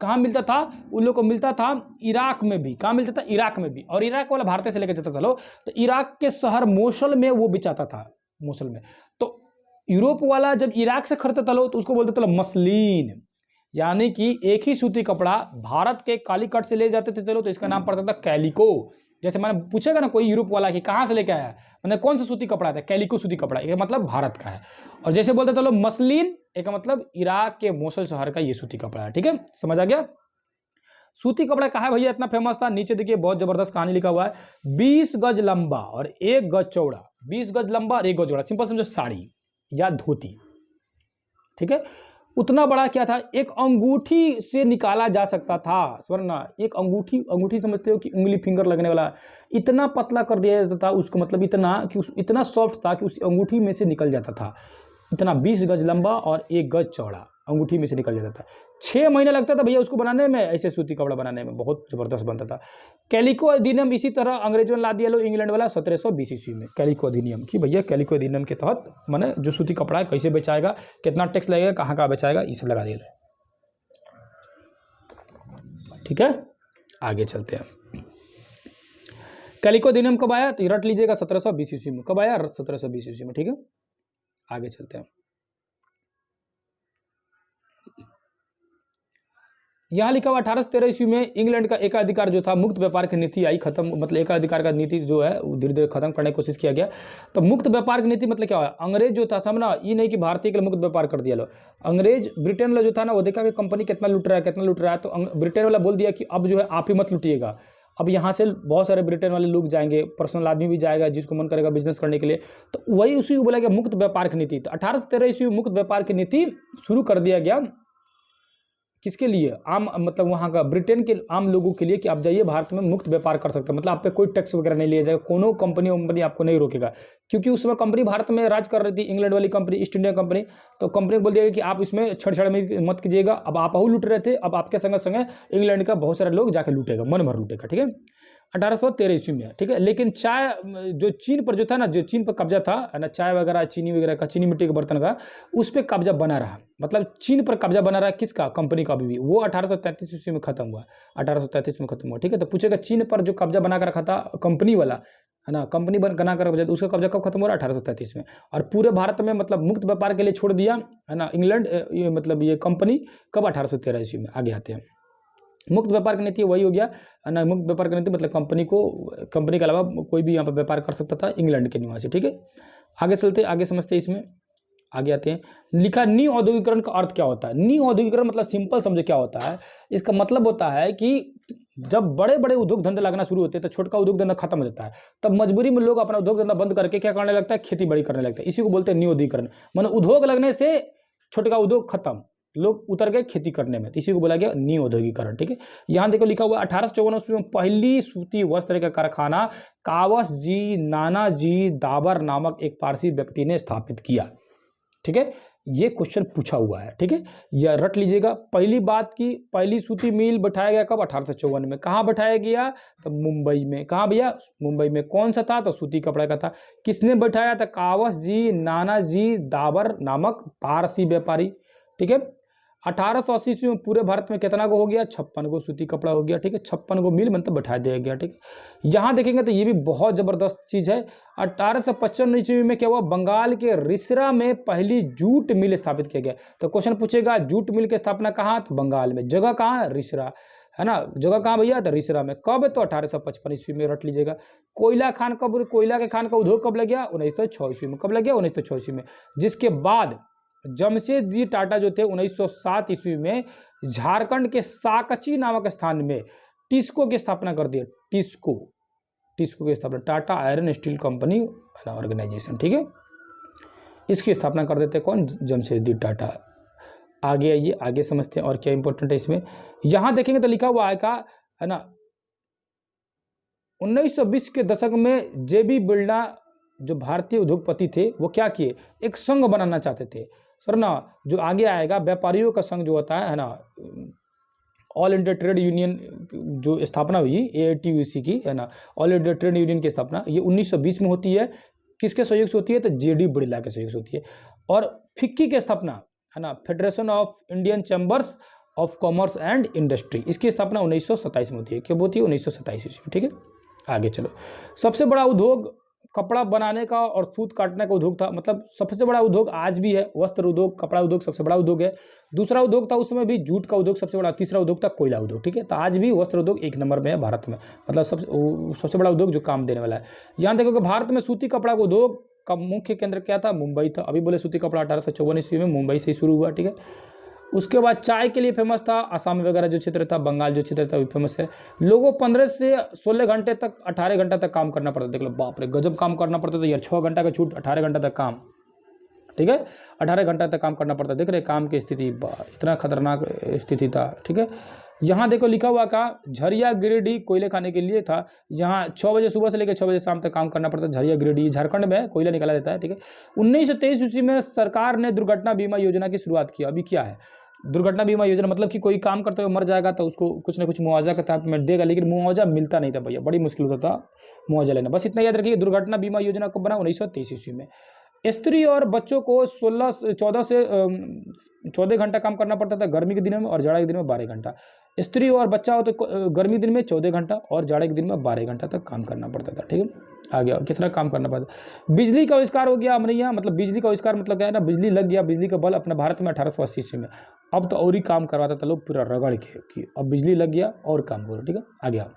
कहाँ मिलता था? उन लोग को मिलता था इराक में भी। कहाँ मिलता था? इराक में भी। और इराक वाला भारत से लेकर जाता था लोग, तो इराक के शहर मोसल में वो बेचाता था, मोसल में। तो यूरोप वाला जब इराक से खरीदता था लोग तो उसको बोलते थे मसलिन, यानी कि एक ही सूती कपड़ा भारत के कालीकट से ले जाते थे चलो, तो इसका नाम पड़ता था कैलिको। जैसे मैंने पूछेगा ना कोई यूरोप वाला कि कहाँ से लेके आया, मैंने कौन सा सूती कपड़ा था? कैलिको सूती कपड़ा, ये मतलब भारत का है। और जैसे बोलते थे लोग मसलिन, एक मतलब इराक के मोसल शहर का ये सूती कपड़ा है, ठीक है, समझ आ गया। सूती कपड़ा कहा है भैया इतना फेमस था? नीचे देखिए बहुत जबरदस्त कहानी लिखा हुआ है। 20 गज लंबा और 1 गज चौड़ा, 20 गज लंबा और 1 गज चौड़ा, सिंपल समझो साड़ी या धोती, ठीक है। उतना बड़ा क्या था? एक अंगूठी से निकाला जा सकता था, वरना एक अंगूठी समझते हो कि उंगली फिंगर लगने वाला, इतना पतला कर दिया जाता था उसको, मतलब इतना कि इतना सॉफ्ट था कि उस अंगूठी में से निकल जाता था। इतना 20 गज लंबा और 1 गज चौड़ा अंगूठी में से निकल जाता था। 6 महीने लगता था भैया उसको बनाने में, ऐसे सूती कपड़ा बनाने में, बहुत जबरदस्त बनता था। कैलिको अधिनियम इसी तरह अंग्रेजों ने ला दिया लो इंग्लैंड वाला 1720 ईस्वी में। कैलिको अधिनियम कि भैया कैलिको अधिनियम के तहत माने जो सूती कपड़ा है कैसे बेचाएगा, कितना टैक्स लगेगा, कहाँ कहाँ बेचाएगा, ये सब लगा दिया। ठीक है, आगे चलते हैं। कैलिको अधिनियम कब आया? तो रट लीजिएगा 1720 ईस्वी में। कब आया? 1720 ईस्वी में, ठीक है। आगे चलते हैं। यहाँ लिखा हुआ 1813 ईस्वी में इंग्लैंड का एकाधिकार जो था, मुक्त व्यापार की नीति आई खत्म, मतलब एकाधिकार का नीति जो है वो धीरे धीरे खत्म करने की कोशिश किया गया। तो मुक्त व्यापार की नीति मतलब क्या हुआ? अंग्रेज जो था समझना, ये नहीं कि भारतीय के लिए मुक्त व्यापार कर दिया लो। अंग्रेज ब्रिटेन वाला जो था ना, वो देखा कि कंपनी कितना लूट रहा है, तो ब्रिटेन वाला बोल दिया कि अब जो है आप ही मत लूटिएगा। अब यहाँ से बहुत सारे ब्रिटेन वाले लोग जाएंगे, पर्सनल आदमी भी जाएगा जिसको मन करेगा बिजनेस करने के लिए। तो वही उसी को बोला गया मुक्त व्यापार की नीति। तो 1813 ईस्वी में मुक्त व्यापार की नीति शुरू कर दिया गया। किसके लिए? आम, मतलब वहाँ का ब्रिटेन के आम लोगों के लिए, कि आप जाइए भारत में मुक्त व्यापार कर सकते हैं, मतलब आप पे कोई टैक्स वगैरह नहीं लिया जाएगा, कोनो कंपनी आपको नहीं रोकेगा। क्योंकि उस समय कंपनी भारत में राज कर रही थी, इंग्लैंड वाली कंपनी, ईस्ट इंडिया कंपनी। तो कंपनी बोल दिया कि आप इसमें छेड़छाड़ मत कीजिएगा। अब आप लूट रहे थे, अब आपके संग संग इंग्लैंड का बहुत सारे लोग जाकर लूटेगा, मन भर लूटेगा, ठीक है। 1813 ईस्वी में, ठीक है। लेकिन चाय जो चीन पर जो था ना, जो चीन पर कब्जा था ना, चाय वगैरह चीनी वगैरह का, चीनी मिट्टी के बर्तन का, उस पर कब्जा बना रहा। मतलब चीन पर कब्जा बना रहा, किसका? कंपनी का भी। वो 1833 ईस्वी में खत्म हुआ, 1833 में खत्म हुआ, ठीक है। तो पूछेगा चीन पर जो कब्जा बना कर रखा था कंपनी वाला, है ना, कंपनी बना कर रखा, उसका कब्जा कब खत्म हो रहा? 1833 में। और पूरे भारत में मतलब मुक्त व्यापार के लिए छोड़ दिया, है ना, इंग्लैंड, ये मतलब ये कंपनी कब? 1813 ईस्वी में। आगे आते हैं। मुक्त व्यापार की नीति वही हो गया ना, मुक्त व्यापार की नीति मतलब कंपनी के अलावा कोई भी यहाँ पर व्यापार कर सकता था, इंग्लैंड के निवासी, ठीक है। आगे चलते, आगे समझते हैं इसमें, आगे आते हैं। लिखा नी औद्योगिकरण का अर्थ क्या होता है? नी औद्योगिकरण मतलब सिंपल समझो क्या होता है। इसका मतलब होता है कि जब बड़े बड़े उद्योग धंधे लगना शुरू होते हैं तो छोटा उद्योग धंधा खत्म हो जाता है, तब मजबूरी में लोग अपना उद्योग धंधा बंद करके क्या करने लगता है? खेती बाड़ी करने लगता है। इसी को बोलते हैं नी औद्योगिकरण। माने उद्योग लगने से छोटे का उद्योग खत्म, लोग उतर गए खेती करने में, इसी को बोला गया नी औद्योगिकरण, ठीक है। यहाँ देखो लिखा हुआ 1854 में पहली सूती वस्त्र का कारखाना कावस जी नानाजी दाबर नामक एक पारसी व्यक्ति ने स्थापित किया, ठीक है। ये क्वेश्चन पूछा हुआ है, ठीक है, यह रट लीजिएगा। पहली बात की पहली सूती मिल बैठाया गया कब? 1854 में। कहाँ बैठाया गया? तो मुंबई में। कहाँ भैया? मुंबई में। कौन सा था? तो सूती कपड़ा का था। किसने बैठाया? था कावस जी नानाजी दाबर नामक पारसी व्यापारी, ठीक है। 1880 ईस्वी में पूरे भारत में कितना को हो गया, 56 को सूती कपड़ा हो गया, ठीक है, 56 को मिल मतलब बैठा दिया गया, ठीक है। यहाँ देखेंगे तो ये भी बहुत ज़बरदस्त चीज़ है। 1855 ईस्वी में क्या हुआ, बंगाल के रिसरा में पहली जूट मिल स्थापित किया गया। तो क्वेश्चन पूछेगा जूट मिल की स्थापना कहाँ, तो बंगाल में। जगह कहाँ है, रिसरा, है ना, जगह कहाँ भैया, तो रिसरा में। कब, तो 1855 ईस्वी में, रट लीजिएगा। कोयला के खान का उद्योग कब लग गया, 1906 ईस्वी में। कब लग गया, 1906 ईस्वी में। जिसके बाद जमशेदजी टाटा जो थे 1907 ईस्वी में झारखंड के साकची नामक स्थान में टिस्को की स्थापना कर दी। टिस्को की स्थापना, Tata iron steel company organisation, ठीक है, इसकी स्थापना कर देते कौन, जमशेदजी टाटा। आगे आइए, आगे समझते हैं और क्या इंपॉर्टेंट है इसमें। यहां देखेंगे तो लिखा हुआ है का, है ना, 1920 के दशक में जेबी बिरला जो भारतीय उद्योगपति थे वो क्या किए, एक संघ बनाना चाहते थे सर ना, जो आगे आएगा व्यापारियों का संघ जो होता है ना, ऑल इंडिया ट्रेड यूनियन जो स्थापना हुई AITUC की, है ना, ऑल इंडिया ट्रेड यूनियन की स्थापना ये 1920 में होती है। किसके सहयोग से होती है, तो JD बिरला के सहयोग से होती है। और फिक्की की स्थापना, है ना, federation of Indian chambers of commerce and industry, इसकी स्थापना 1927 में होती है। कब होती है, 1927 ईस्वी में, ठीक है। आगे चलो, सबसे बड़ा उद्योग कपड़ा बनाने का और सूत काटने का उद्योग था, मतलब सबसे बड़ा उद्योग आज भी है, वस्त्र उद्योग, कपड़ा उद्योग सबसे बड़ा उद्योग है। दूसरा उद्योग था उस समय भी जूट का उद्योग सबसे बड़ा, तीसरा उद्योग था कोयला उद्योग, ठीक है। तो आज भी वस्त्र उद्योग 1 नंबर में है भारत में, मतलब सबसे बड़ा उद्योग जो काम देने वाला है। यहाँ देखो कि भारत में सूती कपड़ा का उद्योग का मुख्य केंद्र क्या था, मुंबई था। अभी बोले सूती कपड़ा 1854 ईस्वी में मुंबई से ही शुरू हुआ, ठीक है। उसके बाद चाय के लिए फेमस था असम वगैरह जो क्षेत्र था, बंगाल जो क्षेत्र था वो फेमस है। लोगों 15 से 16 घंटे तक, 18 घंटा तक काम करना पड़ता था। देख लो, बाप रे, गजब काम करना पड़ता था यार, 6 घंटा का छूट, 18 घंटा तक काम, ठीक है, 18 घंटा तक काम करना पड़ता। देख रहे काम की स्थिति, इतना खतरनाक स्थिति था, ठीक है। यहाँ देखो लिखा हुआ का झरिया गिरिडीह कोयले खाने के लिए था। यहाँ 6 बजे सुबह से लेकर 6 बजे शाम तक काम करना पड़ता है। झरिया गिरिडीह झारखंड में कोयला निकाला जाता है, ठीक है। 1923 ईस्वी में सरकार ने दुर्घटना बीमा योजना की शुरुआत की। अभी क्या है दुर्घटना बीमा योजना, मतलब कि कोई काम करते हुए मर जाएगा तो उसको कुछ ना कुछ मुआवजा का टाइप में देगा, लेकिन मुआवजा मिलता नहीं था भैया, बड़ी मुश्किल होता था मुआवजा लेना। बस इतना याद रखिए, दुर्घटना बीमा योजना कब बना, 1923 ईस्वी में। स्त्री और बच्चों को 14 घंटा काम करना पड़ता था गर्मी के दिनों में, और जाड़ा के दिन में 12 घंटा। स्त्री और बच्चा हो तो गर्मी दिन में 14 घंटा और जाड़े के दिन में 12 घंटा तक काम करना पड़ता था, ठीक है। आ गया कितना काम करना पड़ता। बिजली का आविष्कार हो गया अमरैया, मतलब बिजली का आविष्कार मतलब क्या है ना, बिजली लग गया, बिजली का बल अपने भारत में 1880 ईस्वी में। अब तो और ही काम करवाता था लोग पूरा रगड़ के कि अब बिजली लग गया और काम करो, ठीक है। आ गया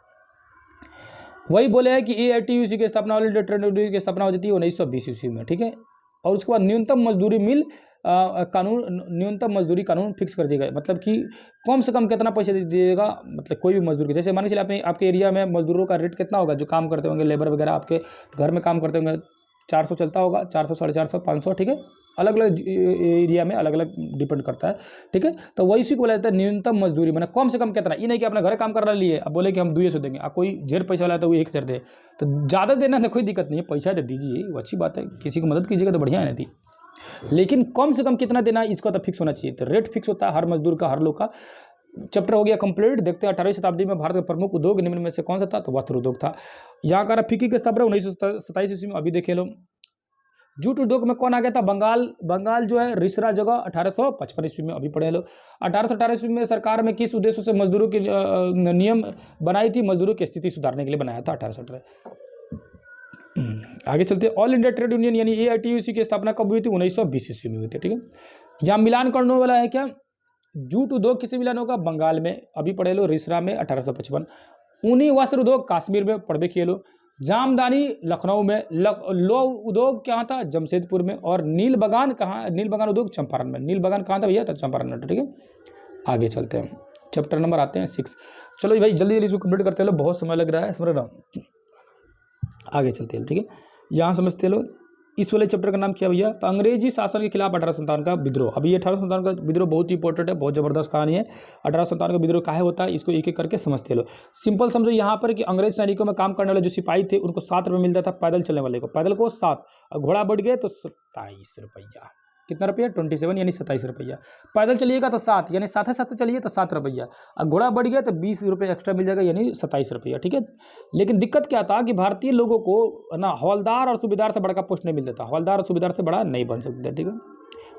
वही बोले हैं कि AITUC की स्थापना, ऑल इंडिया ट्रेड यूनियन की स्थापना हो जाती है 1920 ईस्वी में, ठीक है। और उसके बाद न्यूनतम मजदूरी मिल कानून, न्यूनतम मजदूरी कानून फिक्स कर दिया गया, मतलब कि कम से कम कितना पैसे दे दीजिएगा, मतलब कोई भी मजदूर के, जैसे मान के चलिए आपके एरिया में मजदूरों का रेट कितना होगा, जो काम करते होंगे लेबर वगैरह, आपके घर में काम करते होंगे 400 चलता होगा, 400, 450, 500, ठीक है। अलग अलग एरिया में अलग अलग डिपेंड करता है, ठीक है। तो वही उसी को बोला जाता है न्यूनतम मजदूरी, मैंने कम से कम कितना, ये नहीं कि अपना घर काम करने लिए अब बोले कि हम 200 देंगे, कोई ढेर पैसा वाला है तो वो 1000 दे, तो ज़्यादा देना तो कोई दिक्कत नहीं है, पैसा दे दीजिए, वो अच्छी बात है, किसी को मदद कीजिएगा तो बढ़िया है नहीं, लेकिन कम से कम कितना देना है इसका तो फिक्स होना चाहिए। तो रेट फिक्स होता है हर मजदूर का, हर लोग का। चैप्टर हो गया कंप्लीट। देखते हैं 18वीं शताब्दी में भारत का प्रमुख उद्योग निम्न में से कौन सा था, तो वस्त्र उद्योग था। यहाँ का फिक्की की स्थापना 1927 ईस्वी में। अभी देखे लो जूट उद्योग में कौन आ गया था, बंगाल जो है रिसरा जगह 1855 ईस्वी में। अभी पढ़े लो 1818 ईस्वी में सरकार में किस उद्देश्य से मजदूरों के नियम बनाई थी, मजदूरों की स्थिति सुधारने के लिए बनाया था 1818। आगे चलते हैं, ऑल इंडिया ट्रेड यूनियन यानी AITUC की स्थापना कब हुई थी, 1920 ईस्वी में हुई थी, ठीक है। यहाँ मिलान करने वाला है क्या, जूट उद्योग किसी मिलान होगा, बंगाल में। अभी पढ़े लो रिसरा में 1855। ऊनी वस्त्र उद्योग काश्मीर में, पढ़ के लो। जामदानी लखनऊ में। लौह उद्योग क्या था, जमशेदपुर में। और नील बगान कहाँ, नील बगान उद्योग चंपारण में। नील बगान कहाँ था भैया, तो चंपारण में, ठीक है। आगे चलते हैं, चैप्टर नंबर आते हैं 6। चलो भाई जल्दी जल्दी इसको कंप्लीट करते लो, बहुत समय लग रहा है, समझ रहे हो। आगे चलते हैं, ठीक है। यहाँ समझते लो इस वाले चैप्टर का नाम क्या भैया, तो अंग्रेजी शासन के खिलाफ 1857 का विद्रोह। अभी 1857 का विद्रोह बहुत ही इंपॉर्टेंट है, बहुत जबरदस्त कहानी है। 1857 का विद्रोह काहे होता है, इसको एक एक करके समझते लो। सिंपल समझो यहाँ पर कि अंग्रेज सैनिकों में काम करने वाले जो सिपाही थे उनको 7 रुपये मिलता था, पैदल चलने वाले को, पैदल को 7, और घोड़ा बढ़ गए तो 27 रुपया। कितना रुपया, 27 यानी 27 रुपया। पैदल चलिएगा तो 7 यानी साथ साथ चलिए तो 7 रुपया, और घोड़ा बढ़ गया तो 20 रुपये एक्स्ट्रा मिल जाएगा यानी 27 रुपया, ठीक है। लेकिन दिक्कत क्या था कि भारतीय लोगों को ना हवलदार और सूबेदार से बड़ा का पोस्ट नहीं मिलता था, हवलदार और सूबेदार से बड़ा नहीं बन सकते थे, ठीक है,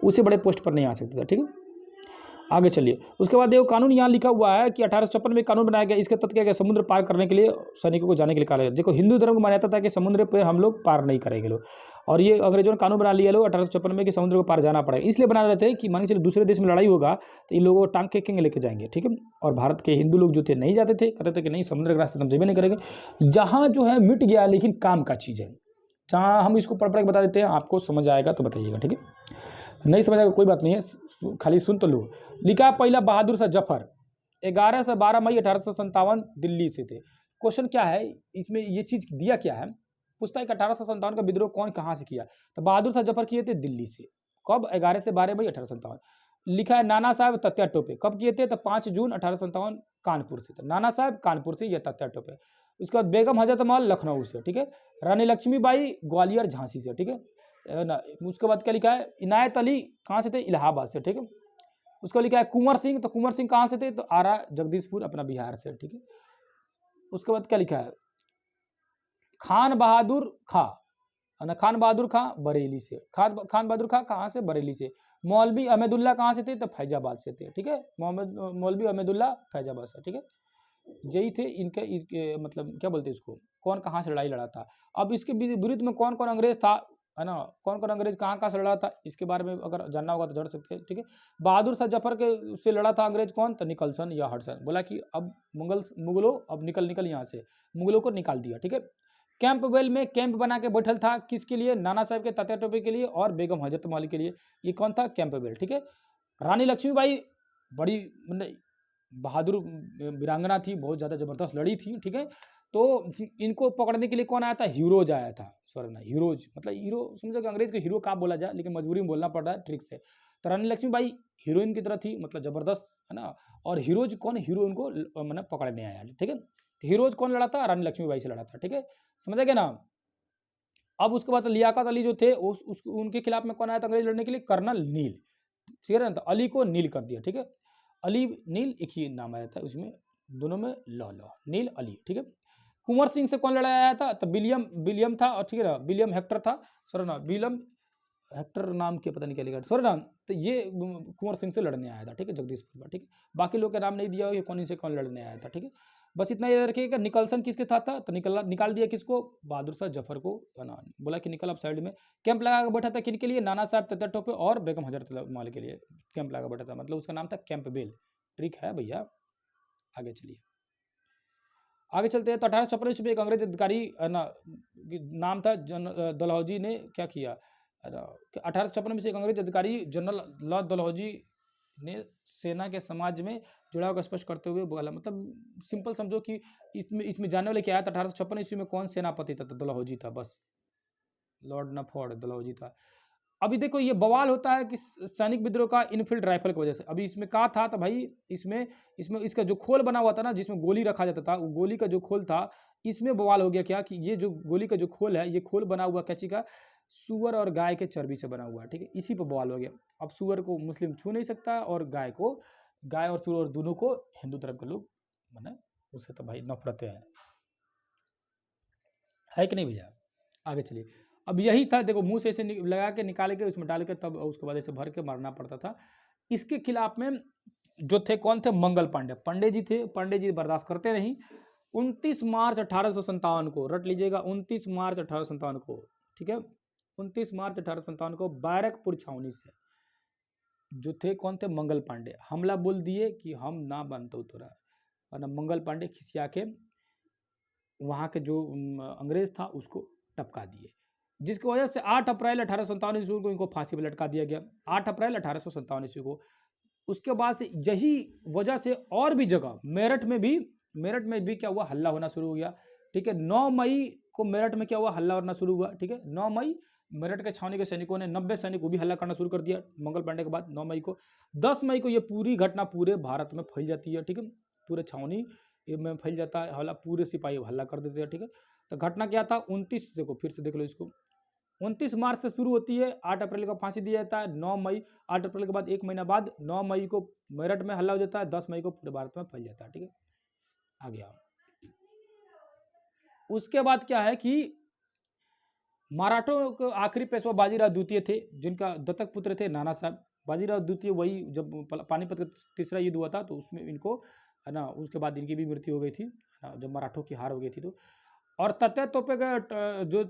उससे बड़े पोस्ट पर नहीं आ सकते थे, ठीक है। आगे चलिए, उसके बाद देखो कानून यहाँ लिखा हुआ है कि 1856 में कानून बनाया गया। इसके तहत क्या गया, समुद्र पार करने के लिए सैनिकों को जाने के लिए कहा गया। देखो हिंदू धर्म को मान्यता था कि समुद्र पे हम लोग पार नहीं करेंगे लोग, और ये अंग्रेजों ने कानून बना लिया लोग 1856 में कि समुद्र को पार जाना पड़ेगा। इसलिए बना रहे थे कि मान के चलिए दूसरे देश में लड़ाई होगा तो इन लोगों को टांग के लेके जाएंगे, ठीक है। और भारत के हिंदू लोग जो थे नहीं जाते थे, कहते थे कि नहीं समुद्र के रास्ते हम जेबे नहीं करेंगे। जहाँ जो है मिट गया, लेकिन काम का चीज़ है। जहाँ हम इसको पढ़ पढ़ के बता देते हैं, आपको समझ आएगा तो बताइएगा, ठीक है। नहीं समझ आएगा कोई बात नहीं है, खाली सुन तो लो। लिखा पहला बहादुर शाह जफर 11 से 12 मई 1857 दिल्ली से थे। क्वेश्चन क्या है इसमें, ये चीज़ दिया क्या है, पूछता है कि 1857 का विद्रोह कौन कहाँ से किया, तो बहादुर शाह जफर किए थे दिल्ली से। कब, 11 से 12 मई 1857। लिखा है नाना साहब तत्या टोपे कब किए थे, तो 5 जून 1857 कानपुर से थे। नाना साहब कानपुर से, या तत्या टोपे। उसके बाद बेगम हजरत महल लखनऊ से, ठीक है। रानी लक्ष्मीबाई ग्वालियर झांसी से, ठीक है ना। उसके बाद क्या लिखा है, इनायत अली कहाँ से थे, इलाहाबाद से, ठीक है। उसको लिखा है कुंवर सिंह, तो कुंवर सिंह कहाँ से थे, तो आरा जगदीशपुर अपना बिहार से, ठीक है। उसके बाद क्या लिखा है, खान बहादुर खां, है ना, खान बहादुर खां बरेली से। खान बहादुर खां कहाँ से, बरेली से। मौलवी अहमदुल्ला कहाँ से थे, तो फैजाबाद से थे, ठीक है। मौलवी अहमदुल्ला फैजाबाद से, ठीक है। यही थे इनके मतलब क्या बोलते हैं इसको, कौन कहाँ से लड़ाई लड़ा था। अब इसके विरुद्ध में कौन कौन अंग्रेज था, है ना, कौन कौन अंग्रेज कहाँ कहाँ से लड़ा था, इसके बारे में अगर जानना होगा तो जान सकते हैं, ठीक है। बहादुर शाह जफर के से लड़ा था अंग्रेज कौन, तो निकलसन या हडसन। बोला कि अब मुगलों अब निकल यहाँ से, मुगलों को निकाल दिया, ठीक है। कैंपवेल में कैंप बना के बैठल था, किसके लिए, नाना साहब के तात्या टोपे के लिए और बेगम हजरत महल के लिए। ये कौन था, कैंपवेल, ठीक है। रानी लक्ष्मीबाई बड़ी मतलब बहादुर वीरांगना थी, बहुत ज़्यादा ज़बरदस्त लड़ी थी, ठीक है। तो इनको पकड़ने के लिए कौन आया था, हीरोज आया था। स्वर्णा हीरोज मतलब हीरो, समझो कि अंग्रेज को हीरो कहाँ बोला जाए, लेकिन मजबूरी में बोलना पड़ रहा है ट्रिक से। तो रानी लक्ष्मीबाई हीरोइन की तरह थी, मतलब ज़बरदस्त, है ना। और हीरोज कौन, हीरो उनको मतलब पकड़ने आया, ठीक है। तो हीरोज कौन लड़ा था, रानी लक्ष्मीबाई से लड़ा था, ठीक है, समझा गया ना। अब उसके बाद लियाकत अली जो थे उनके खिलाफ में कौन आया था अंग्रेज लड़ने के लिए, कर्नल नील, ठीक है ना। तो अली को नील कर दिया, ठीक है। अली नील एक ही नाम आया था उसमें, दोनों में लॉ नील अली, ठीक है। कुंवर सिंह से कौन लड़ाई आया था, तो विलियम था, और ठीक है ना, विलियम हेक्टर था, सॉरी ना, विलियम हेक्टर नाम के पता नहीं क्या लिखा, सॉरी ना। तो ये कुंवर सिंह से लड़ने आया था, ठीक है, जगदीशपुर में, ठीक है। बाकी लोग का नाम नहीं दिया कि कौन इनसे कौन लड़ने आया था, ठीक है। बस इतना याद रखिएगा। निकलसन किसके साथ था, तो निकाल दिया किसको, बहादुर शाह जफर को, है ना। बोला कि निकल अब साइड में। कैंप लगा कर बैठा था किन के लिए, नाना साहब तत्या टोपे और बेगम हजरत महल के लिए कैंप लगा बैठा था, मतलब उसका नाम था कैंपबेल। ट्रिक है भैया। आगे चलिए, आगे चलते हैं। तो 1856 में एक अंग्रेज अधिकारी, है ना, नाम था डलहौजी ने क्या किया, 1856 में से एक अंग्रेज अधिकारी जनरल लॉ डलहौजी ने सेना के समाज में जुड़ाव को स्पष्ट करते हुए बोला, मतलब सिंपल समझो कि इसमें जानने वाले क्या आया था, 1856 ईस्वी में कौन सेनापति था, तो डलहौजी था, बस लॉर्ड नफोर्ड डलहौजी था। अभी देखो ये बवाल होता है कि सैनिक विद्रोह का इनफील्ड राइफल की वजह से। अभी इसमें कहा था, तो भाई इसमें इसमें इसका जो खोल बना हुआ था ना, जिसमें गोली रखा जाता था, वो गोली का जो खोल था, इसमें बवाल हो गया क्या कि ये जो गोली का जो खोल है, ये खोल बना हुआ कैची का, सुअर और गाय के चर्बी से बना हुआ है, ठीक है। इसी पर बवाल हो गया। अब सुअर को मुस्लिम छू नहीं सकता, और गाय और सुअर दोनों को हिंदू धर्म के लोग माने, उससे तो भाई नफरतें हैं, है कि नहीं भैया। आगे चलिए। अब यही था, देखो मुंह से ऐसे लगा के निकाल के उसमें डाल के, तब उसके बाद ऐसे भर के मारना पड़ता था। इसके खिलाफ में जो थे कौन थे, मंगल पांडे, पांडे जी थे। पांडे जी बर्दाश्त करते नहीं। 29 मार्च 1857 को रट लीजिएगा, 29 मार्च 1857 को, ठीक है। 29 मार्च 1857 को बैरकपुर छावनी से जो थे कौन थे, मंगल पांडे, हमला बोल दिए कि हम ना बनते तोरा, और ना मंगल पांडे खिसिया के वहाँ के जो अंग्रेज था उसको टपका दिए, जिसकी वजह से 8 अप्रैल 1857 ईस्वी को इनको फांसी पर लटका दिया गया। 8 अप्रैल 1857 ईस्वी को। उसके बाद से यही वजह से और भी जगह, मेरठ में भी क्या हुआ, हल्ला होना शुरू हो गया, ठीक है। 9 मई को मेरठ में क्या हुआ, हल्ला होना शुरू हुआ, ठीक है। 9 मई मेरठ के छावनी के सैनिकों ने 90 सैनिक वो भी हल्ला करना शुरू कर दिया मंगल पांडे के बाद। 9 मई को, 10 मई को ये पूरी घटना पूरे भारत में फैल जाती है, ठीक है। पूरे छावनी में फैल जाता है हल्ला, पूरे सिपाही हल्ला कर देते हैं, ठीक है। तो घटना क्या था, 29, देखो फिर से देख लो इसको, 29 मार्च से शुरू होती है, 8 अप्रैल को फांसी दिया जाता है, 9 मई, 8 अप्रैल के बाद एक महीना बाद 9 मई को मेरठ में हल्ला हो जाता है, 10 मई को पूरे भारत में फैल जाता है, ठीक है। आ गया। उसके बाद क्या है कि मराठों के आखिरी पेशवा बाजीराव द्वितीय थे, जिनका दत्तक पुत्र थे नाना साहब। बाजीराव द्वितीय वही जब पानीपत का तीसरा युद्ध हुआ था तो उसमें इनको है ना, उसके बाद इनकी भी मृत्यु हो गई थी है ना, जब मराठों की हार हो गई थी तो। और तात्या टोपे का जो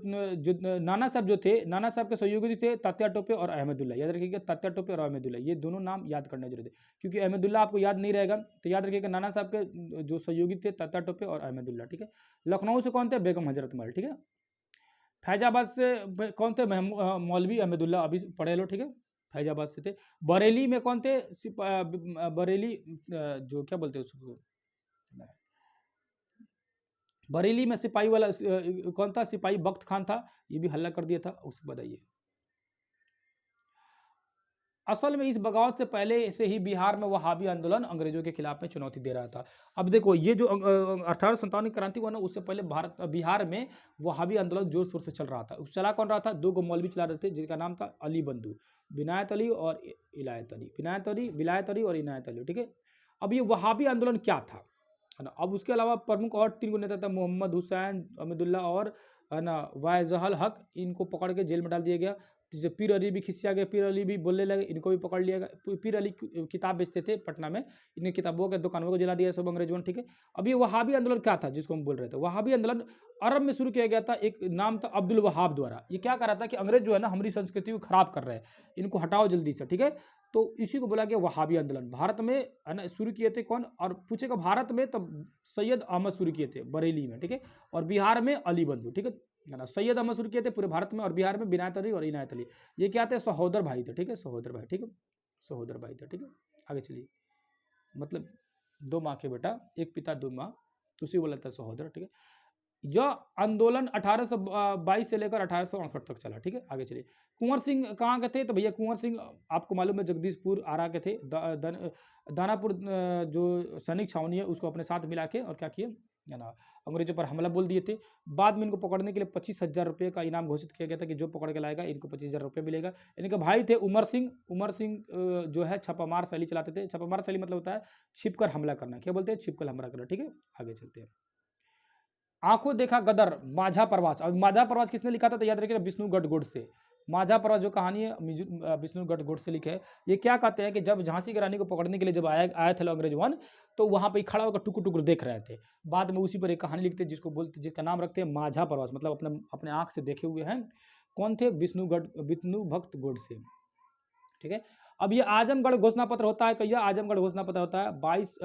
नाना साहब जो थे, नाना साहब के सहयोगी थे तात्या टोपे और अहमदुल्ला। याद रखिएगा, तात्या टोपे और अहमदुल्ला, ये दोनों नाम याद करना जरूरी है, क्योंकि अहमदुल्ला आपको याद नहीं रहेगा, तो याद रखिएगा नाना साहब के जो सहयोगी थे तात्या टोपे और अहमदुल्ला। ठीक है। लखनऊ से कौन थे? बेगम हजरत महल। ठीक है। फैजाबाद से कौन थे? मौलवी अहमदुल्ला, अभी पढ़े लो। ठीक है। फैजाबाद से थे। बरेली में कौन थे? बरेली जो क्या बोलते हैं उसको, बरेली में सिपाही वाला कौन था? सिपाही बख्त खान था, ये भी हल्ला कर दिया था। उसके बताइए, असल में इस बगावत से पहले से ही बिहार में वहाबी आंदोलन अंग्रेजों के खिलाफ में चुनौती दे रहा था। अब देखो, ये जो 1857 की क्रांति हुआ ना, उससे पहले बिहार में वहाबी आंदोलन जोर शोर से चल रहा था। चला कौन रहा था? दो गो मौलवी चला रहे थे, जिनका नाम था अली बंधु, विनायत अली और इलायत अली, विलायत अली और इनायत अली। ठीक है। अब ये वहाबी आंदोलन क्या था, है ना? अब उसके अलावा प्रमुख और 3 गो नेता था, मोहम्मद हुसैन, अहमदुल्ला और है ना वायजहल हक। इनको पकड़ के जेल में डाल दिया गया। जैसे पीर अली भी खिसिया गया, पीर अली भी बोलने लगे, इनको भी पकड़ लिया गया। पीर अली किताब बेचते थे पटना में, इनकी किताबों के दुकानों को जला दिया सब अंग्रेजों ने। ठीक है। अब ये वहाबी आंदोलन क्या था जिसको हम बोल रहे थे? वहाबी आंदोलन अरब में शुरू किया गया था, एक नाम था अब्दुल वहाब द्वारा। ये क्या कर रहा था कि अंग्रेज जो है ना हमारी संस्कृति को खराब कर रहे हैं, इनको हटाओ जल्दी से। ठीक है। तो इसी को बोला गया वहाबी आंदोलन। भारत में है ना शुरू किए थे कौन? और पूछेगा भारत में, तब सैयद अहमद शुरू किए थे बरेली में। ठीक है। और बिहार में अली बंधु। ठीक है ना, सैयद अहमद शुरू किए थे पूरे भारत में, और बिहार में विनायत अली और इनायत अली। ये क्या थे? सहोदर भाई थे। ठीक है। सहोदर भाई। ठीक है। सहोदर भाई थे। ठीक है। आगे चलिए, मतलब 2 माँ के बेटा, एक पिता 2 माँ, उसी को बोला था सहोदर। ठीक है। यह आंदोलन 1822 से लेकर 1868 तक चला। ठीक है। आगे चलिए, कुंवर सिंह कहाँ के थे? तो भैया कुंवर सिंह आपको मालूम है जगदीशपुर आरा के थे। दानापुर जो सैनिक छावनी है उसको अपने साथ मिला के और क्या किए, है ना, अंग्रेजों पर हमला बोल दिए थे। बाद में इनको पकड़ने के लिए 25,000 रुपये का इनाम घोषित किया गया था कि जो पकड़ के लाएगा इनको 25,000 रुपये मिलेगा। इनके भाई थे उमर सिंह। उमर सिंह जो है छापामार शैली चलाते थे। छापामार शैली मतलब होता है छिपकर हमला करना। क्या बोलते हैं? छिपकर हमला करना। ठीक है। आगे चलते हैं। आंखों देखा गदर, माझा प्रवास। अब माझा प्रवास किसने लिखा था? तो याद रखिएगा विष्णुगढ़ गोडसे। माझा प्रवास जो कहानी है विष्णुगढ़ गोडसे लिखे है। ये क्या कहते हैं कि जब झांसी की रानी को पकड़ने के लिए जब आए थे अंग्रेज वन, तो वहां पे खड़ा होकर टुकुर टुकुर देख रहे थे। बाद में उसी पर एक कहानी लिखते हैं जिसका नाम रखते हैं माझा प्रवास, मतलब अपने आंख से देखे हुए हैं। कौन थे? विष्णु भक्त गोडसे। ठीक है। अब ये आजमगढ़ घोषणा पत्र होता है, कहिए आजमगढ़ घोषणा पत्र होता है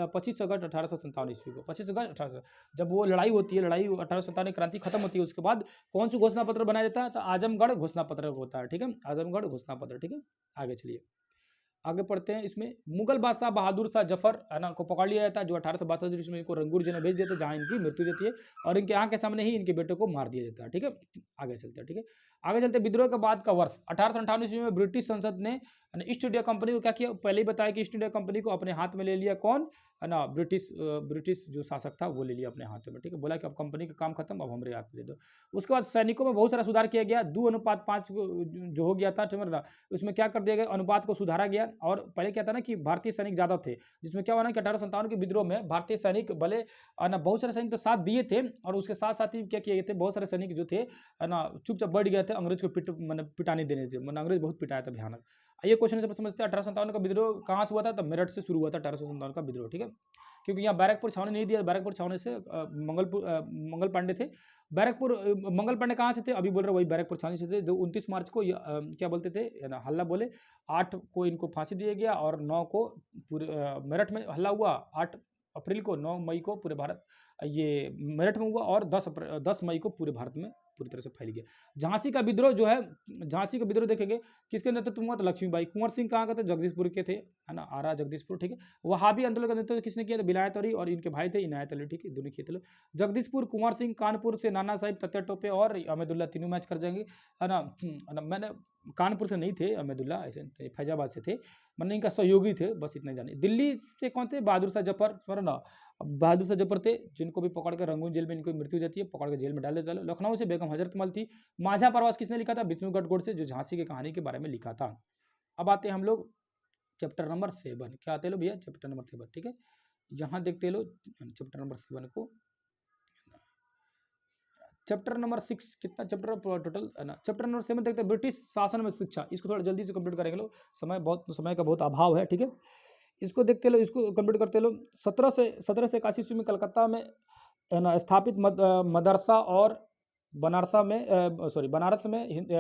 25 अगस्त 1857 ईस्वी को। 25 अगस्त 1800 जब वो लड़ाई होती है, लड़ाई 1857 क्रांति खत्म होती है, उसके बाद कौन सा घोषणा पत्र बनाया जाता है? तो आजमगढ़ घोषणा पत्र होता है। ठीक है। आजमगढ़ घोषणा पत्र। ठीक है। आगे चलिए, आगे पढ़ते हैं। इसमें मुगल बादशाह बहादुर शाह जफर है ना को पकड़ लिया जाता है, जो 1862 ईस्वी में इनको रंगूर जेल में भेज देते हैं, जहाँ इनकी मृत्यु देती है, और इनके आंख के सामने ही इनके बेटे को मार दिया जाता है। ठीक है। आगे चलते हैं। ठीक है। आगे चलते, विद्रोह के बाद का वर्ष 1858 ईस्वी में ब्रिटिश संसद ने ईस्ट इंडिया कंपनी को क्या किया? पहले ही बताया कि ईस्ट इंडिया कंपनी को अपने हाथ में ले लिया। कौन? है ना, ब्रिटिश जो शासक था वो ले लिया अपने हाथ में। ठीक है। बोला कि अब कंपनी का काम खत्म, अब हमारे हाथ में दे दो। उसके बाद सैनिकों में बहुत सारा सुधार किया गया। 2:5 जो हो गया था, समझ रहा, उसमें क्या कर दिया गया? अनुपात को सुधारा गया। और पहले क्या था ना कि भारतीय सैनिक ज़्यादा थे, जिसमें क्या हुआ ना कि 1857 के विद्रोह में भारतीय सैनिक भले ना बहुत सारे सैनिक तो साथ दिए थे, और उसके साथ साथ ही क्या किए गए थे, बहुत सारे सैनिक जो थे है ना चुपचाप बढ़ गए थे, अंग्रेज को पिटाने देने थे। अंग्रेज बहुत पिटाया था भयानक। ये क्वेश्चन से समझते हैं 1857 का विद्रोह कहाँ से हुआ था? तो मेरठ से शुरू हुआ था 1857 का विद्रोह। ठीक है। क्योंकि यहाँ बैरकपुर छावनी नहीं दिया, बैरकपुर छावनी से मंगल पांडे थे। मंगल पांडे कहाँ से थे? अभी बोल रहे वही बैरकपुर छावनी से थे, जो 29 मार्च को क्या बोलते थे ना, हल्ला बोले। 8 को इनको फांसी दिया गया, और 9 को पूरे मेरठ में हल्ला हुआ। 8 अप्रैल को, 9 मई को पूरे भारत ये मेरठ में हुआ, और 10 मई को पूरे भारत में पूरी तरह से फैल गया। झांसी का विद्रोह जो है, झांसी का विद्रोह देखेंगे किसके नेतृत्व में हुआ? तो लक्ष्मीबाई। कुंवर सिंह कहाँ के थे? जगदीशपुर के थे, है ना, आरा जगदीशपुर। ठीक है। वहाबी आंदोलन का नेतृत्व किसने किया? तो विलायत अली और इनके भाई थे इनायत अली। ठीक है। दोनों किए थे। जगदीशपुर कुंवर सिंह, कानपुर से नाना साहिब, तात्या टोपे और अहमदुल्ला, तीनों मैच कर जाएंगे, है ना। मैंने कानपुर से नहीं थे अहमदुल्ला, ऐसे फैजाबाद से थे, मैंने इनका सहयोगी थे, बस इतने जाने। दिल्ली से कौन थे? बहादुर शाह जफर, स्मरण ना, बहादुर शाह जफर थे, जिनको भी पकड़ कर रंगून जेल में इनको मृत्यु जाती है, पकड़ कर जेल में डाल देता है। लखनऊ से बेगम हजरत महल थी। माझा प्रवास किसने लिखा था? विष्णुगढ़ गोडसे, जो झांसी की कहानी के बारे में लिखा था। अब आते हैं हम लोग चैप्टर नंबर 7। क्या आते हैं लो भैया? Chapter number 7। ठीक है। यहाँ देखते लो चैप्टर नंबर 7 को, चैप्टर नंबर 6 कितना चैप्टर टोटल है ना, चैप्टर नंबर 7 देखते हैं ब्रिटिश शासन में शिक्षा। इसको थोड़ा जल्दी से कंप्लीट करेंगे लोग, समय का बहुत अभाव है, ठीक है। इसको देखते लो, इसको कंप्लीट करते लो। 1781 ईस्वी में कलकत्ता में है ना स्थापित मदरसा और बनारस में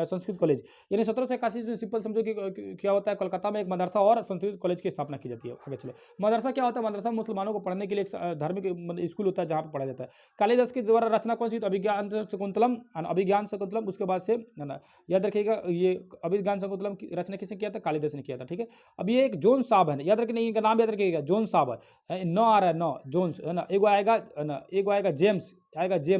संस्कृत कॉलेज, यानी 1781 में सिंपल समझो कि क्या होता है, कोलकाता में एक मदरसा और संस्कृत कॉलेज की स्थापना की जाती है। आगे चलो, मदरसा क्या होता है, मदरसा मुसलमानों को पढ़ने के लिए एक धार्मिक मतलब स्कूल होता है जहाँ पर पढ़ा जाता है। कालिदास के द्वारा रचना कौन सी, तो अभिज्ञान शकुंतलम उसके बाद से है ना, याद रखिएगा ये अभिज्ञान शकुंतलम की रचना किसने किया था, कालिदास ने किया था, ठीक है। अब ये एक जोन साहब है, याद रखिए, इनका नाम याद रखिएगा, जोन साहब है, नौ आ रहा है, नौ जोन्स है ना, एगो आएगा है ना, एगो आएगा जेम्स,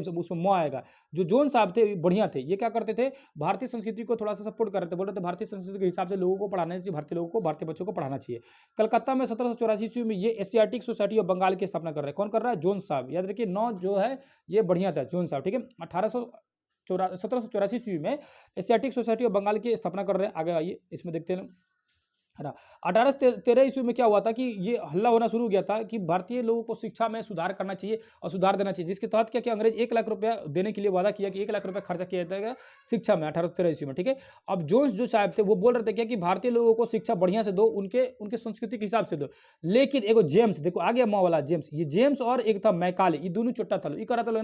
उसमें मो आएगा। जो जोन साहब थे बढ़िया थे, ये क्या करते थे, भारतीय संस्कृति को थोड़ा सा सपोर्ट कर रहे थे, बोल रहे थे भारतीय संस्कृति के हिसाब से लोगों को पढ़ाना चाहिए, भारतीय लोगों को, भारतीय बच्चों को पढ़ाना चाहिए। कलकत्ता में 1784 ईस्वी में ये एशियाटिक सोसाइटी ऑफ बंगाल की स्थापना कर रहे हैं। कौन कर रहा है, जोन साहब, याद रखिए, नौ जो है ये बढ़िया था, जोन साहब, ठीक है। 1784 ईस्वी में एशियाटिक सोसाइटी ऑफ बंगाल की स्थापना कर रहे हैं। आगे आइए, इसमें देखते हैं है ना। 1813 ईस्वी में क्या हुआ था कि ये हल्ला होना शुरू हो गया था कि भारतीय लोगों को शिक्षा में सुधार करना चाहिए और सुधार देना चाहिए, जिसके तहत क्या किया, अंग्रेज 1 लाख रुपया देने के लिए वादा किया कि 1 लाख रुपया खर्चा किया जाएगा शिक्षा में 1813 ईस्वी में, ठीक है। अब जो साहब थे वो बोल रहे थे क्या कि भारतीय लोगों को शिक्षा बढ़िया से दो, उनके संस्कृति के हिसाब से दो। लेकिन एगो जेम्स, देखो आ गया माँ वाला जेम्स, ये जेम्स और एक था मैकाले, ये दोनों चोट्टा था, ये करा था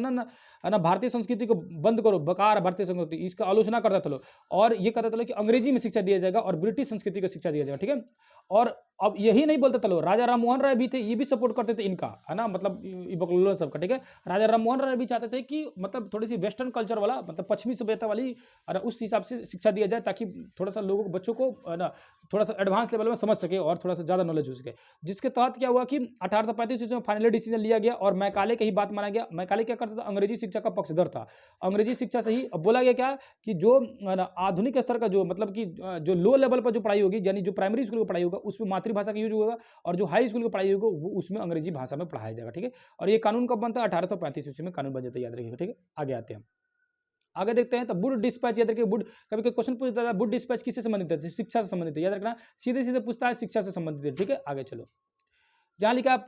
ना भारतीय संस्कृति को बंद करो, बकार भारतीय संस्कृति, इसका आलोचना करता था, और ये कहता था कि अंग्रेजी में शिक्षा दिया जाएगा और ब्रिटिश संस्कृति को शिक्षा दिया जाएगा, ठीक है। और अब यही नहीं बोलते थे, राजा राम मोहन राय भी थे, ये भी सपोर्ट करते थे इनका, है ना, मतलब बकलोल सबका, ठीक है। राजा राम मोहन राय भी चाहते थे कि मतलब थोड़ी सी वेस्टर्न कल्चर वाला, मतलब पश्चिमी सभ्यता वाली, और उस हिसाब से शिक्षा दिया जाए ताकि थोड़ा सा लोगों को, बच्चों को, है ना, थोड़ा सा एडवांस लेवल में समझ सके और थोड़ा सा ज़्यादा नॉलेज हो सके। जिसके तहत क्या हुआ कि 1835 में फाइनली डिसीजन लिया गया और मैकाले का ही बात माना गया। मैकाले क्या करता था, अंग्रेजी शिक्षा का पक्षधर था, अंग्रेजी शिक्षा से ही। अब बोला गया क्या कि जो आधुनिक स्तर का जो मतलब कि जो लो लेवल पर जो पढ़ाई होगी, यानी जो प्राइमरी स्कूल की पढ़ाई होगा उसमें मातृभाषा का यूज होगा, और जो हाई स्कूल की पढ़ाई होगी वो उसमें अंग्रेजी भाषा में पढ़ाया जाएगा, ठीक है। और ये कानून कब बनता है, 1835 ईस्वी में कानून बन जाता है, याद रखिएगा, ठीक है। आगे आते हैं, आगे देखते हैं। तो वुड डिस्पैच, याद रखिए, वुड कभी कोई क्वेश्चन पूछता है, वुड डिस्पैच किससे संबंधित है, शिक्षा से संबंधित है, याद रखना, सीधे सीधे पूछता है, शिक्षा से संबंधित है, ठीक है। आगे चलो, जहाँ लिखा है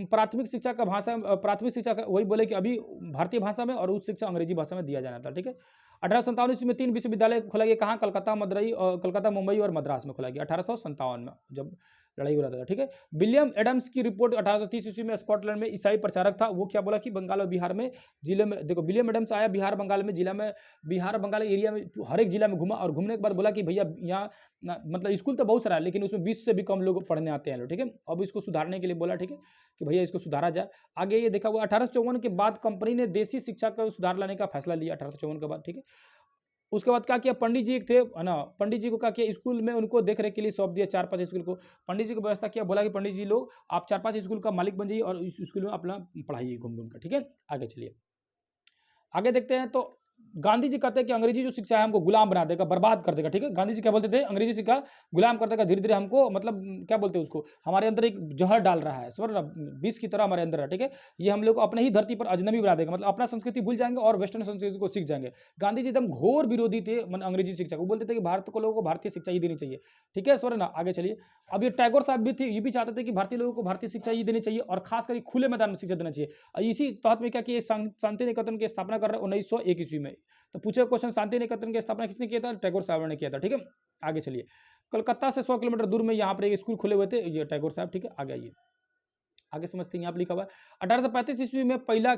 प्राथमिक शिक्षा का भाषा, प्राथमिक शिक्षा का वही बोले कि अभी भारतीय भाषा में और उच्च शिक्षा अंग्रेजी भाषा में दिया जाना था, ठीक है। 1857 ईस्वी में 3 विश्वविद्यालय खोला गया, कहाँ, कलकत्ता, मुंबई और मद्रास में खोला गया, 1857 में जब लड़ाई हो रहा था, ठीक है। विलियम एडम्स की रिपोर्ट 1830 ईस्वी में स्कॉटलैंड में ईसाई प्रचारक था, वो क्या बोला कि बंगाल और बिहार में जिले में, देखो विलियम एडम्स आया बिहार बंगाल में, जिला में, बिहार बंगाल एरिया में हर एक जिला में घुमा, और घूमने के बाद बोला कि भैया यहाँ मतलब स्कूल तो बहुत सारा है लेकिन उसमें 20 से भी कम लोग पढ़ने आते हैं लोग, ठीक है। अब इसको सुधारने के लिए बोला, ठीक है, कि भैया इसको सुधारा जाए। आगे ये देखा हुआ 1854 के बाद कंपनी ने देसी शिक्षा का सुधार लाने का फैसला लिया 1854 के बाद, ठीक है। उसके बाद क्या किया, पंडित जी थे, है ना, पंडित जी को क्या किया, स्कूल में उनको देख रेख के लिए सौंप दिया 4-5 स्कूल को। पंडित जी को व्यवस्था किया, बोला कि पंडित जी लोग आप 4-5 स्कूल का मालिक बन जाइए और इस स्कूल में अपना पढ़ाइए घूम घूम कर, ठीक है। आगे चलिए, आगे देखते हैं। तो गांधी जी कहते हैं कि अंग्रेजी जो शिक्षा है हमको गुलाम बना देगा, बर्बाद कर देगा, ठीक है। गांधी जी क्या बोलते थे, अंग्रेजी शिक्षा गुलाम कर देगा, धीरे धीरे हमको, मतलब क्या बोलते हैं उसको, हमारे अंदर एक जहर डाल रहा है, समझ रहा, विष की तरह हमारे अंदर है, ठीक है। ये हम लोग को अपने ही धरती पर अजनबी बना देगा, मतलब अपना संस्कृति भूल जाएंगे और वेस्टर्न संस्कृति को सीख जाएंगे। गांधी जी एकदम घोर विरोधी थे अंग्रेजी शिक्षा को, बोलते थे कि भारत को लोगों को भारतीय शिक्षा ही देनी चाहिए, ठीक है, समझ ना। आगे चलिए, अब ये टैगोर साहब भी थे, ये भी चाहते थे कि भारतीय लोगों को भारतीय शिक्षा ही देनी चाहिए और खास करके खुले मैदान में शिक्षा देना चाहिए। और इसी तहत में क्या किया, शांति निकेतन की स्थापना कर रहे हैं 1901 ईस्वी में। तो पूछे क्वेश्चन, शांति निकेतन की स्थापना किसने किया था, टैगोर साहब ने किया था, ठीक है। आगे चलिए, कलकत्ता से 100 किलोमीटर दूर में यहाँ पर एक स्कूल खुले हुए थे, ये टैगोर साहब, ठीक है। आगे आइए, आगे समझते हैं, यहाँ पर लिखा हुआ है 1835 ईस्वी में पहला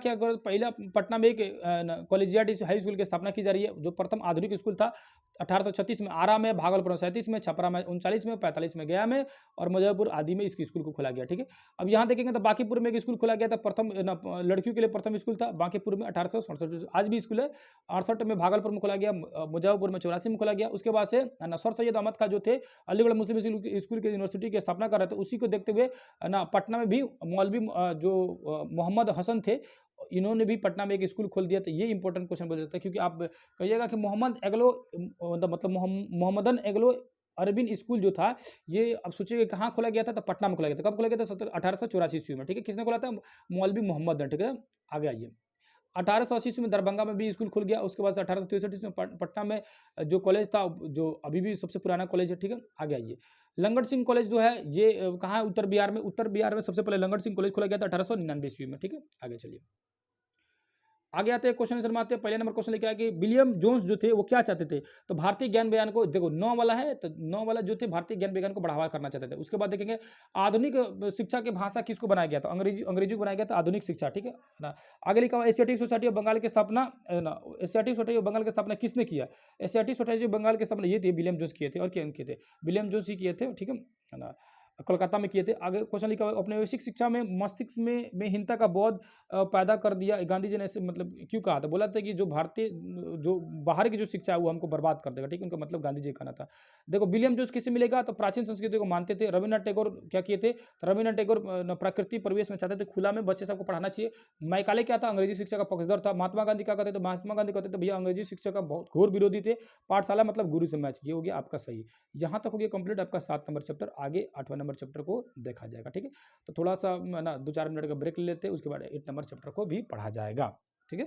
पटना में एक कॉलेजिएट हाई स्कूल की स्थापना की जा रही है, जो प्रथम आधुनिक स्कूल था। 1836 में आरा में, भागलपुर में 37 में, छपरा में 39 में, 45 में गया में और मुजफ्फरपुर आदि में इस स्कूल को खोला गया, ठीक है। अब यहाँ देखेंगे तो बांकीपुर में एक स्कूल खोला गया था, प्रथम लड़कियों के लिए प्रथम स्कूल था बांकीपुर में 1867, आज भी स्कूल है। 68 में भागलपुर में खोला गया, मुजफ्फरपुर में 84 में खोला गया। उसके बाद से सर सैयद अहमद का जो थे अलीगढ़ मुस्लिम स्कूल के यूनिवर्सिटी की स्थापना कर रहे थे, उसी को देखते हुए पटना में भी मौलवी जो मोहम्मद हसन थे, इन्होंने भी पटना में एक स्कूल खोल दिया। तो ये इंपॉर्टेंट क्वेश्चन बोल जाता है, क्योंकि आप कहिएगा कि मोहम्मद एग्लो मतलब मोहम्मदन एग्लो अरबिन स्कूल जो था, ये अब सोचिए कहाँ खोला गया था, तो पटना में खोला गया था। कब खोला गया था, 1884 ईस्वी में, ठीक है। किसने खोला था, मौलवी मोहम्मद ने, ठीक है। आगे आइए, 1880 ईस्वी में दरभंगा में भी स्कूल खुल गया। उसके बाद से 1863 ईस्वी में पटना में जो कॉलेज था, जो अभी भी सबसे पुराना कॉलेज है, ठीक है। आगे आइए, लंगट सिंह कॉलेज जो है ये कहाँ है, उत्तर बिहार में सबसे पहले लंगट सिंह कॉलेज खोला गया था 1899 ईस्वी में, ठीक है। आगे चलिए, आगे आते हैं क्वेश्चन आंसर में आते हैं। पहले नंबर क्वेश्चन लिखा है कि विलियम जोन्स जो थे वो क्या चाहते थे, तो भारतीय ज्ञान विज्ञान को, देखो 9 वाला है, तो 9 वाला जो थे भारतीय ज्ञान विज्ञान को बढ़ावा करना चाहते थे। उसके बाद देखेंगे आधुनिक शिक्षा की भाषा किसको बनाया गया, तो अंग्रेजी को बनाया गया था आधुनिक शिक्षा, ठीक है ना। आगे लिखा हुआ एशियाटिक सोसाइटी ऑफ बंगाल की स्थापना, एशियाटिक सोसाइटी ऑफ बंगाल की स्थापना किसने किया, एशियाटिक सोसाइटी ऑफ बंगाल की स्थापना ये थे विलियम जोन्स किए थे। और क्या किए थे, विलियम जोन्स ही किए थे, ठीक है ना, कोलकाता में किए थे। आगे क्वेश्चन लिखा हुआ औपनिवेशिक शिक्षा में मस्तिष्क में हीनता का बोध पैदा कर दिया, गांधी जी ने ऐसे मतलब क्यों कहा था, बोला था कि जो भारतीय जो बाहर की जो शिक्षा है वो हमको बर्बाद कर देगा, ठीक है, उनका मतलब गांधी जी का कहना था। देखो विलियम जोन्स किससे मिलेगा, तो प्राचीन संस्कृति को मानते थे। रविन्द्रनाथ टैगोर क्या किए थे, तो रविन्द्रनाथ टैगोर प्राकृतिक परिवेश में चाहते थे, खुला में बच्चे सबको पढ़ाना चाहिए। मैकाले क्या था, अंग्रेजी शिक्षा का पक्षधर था। महात्मा गांधी क्या कहते थे, महात्मा गांधी कहते थे भैया अंग्रेजी शिक्षा का बहुत घोर विरोधी थे, पाठशाला मतलब गुरु से मैच। ये हो गया आपका सही। यहाँ तक हो गया कंप्लीट आपका 7 नंबर चैप्टर। आगे 8वां नंबर चैप्टर को देखा जाएगा, ठीक है। तो थोड़ा सा ना 2-4 मिनट का ब्रेक ले लेते हैं, उसके बाद 8 नंबर चैप्टर को भी पढ़ा जाएगा, ठीक है।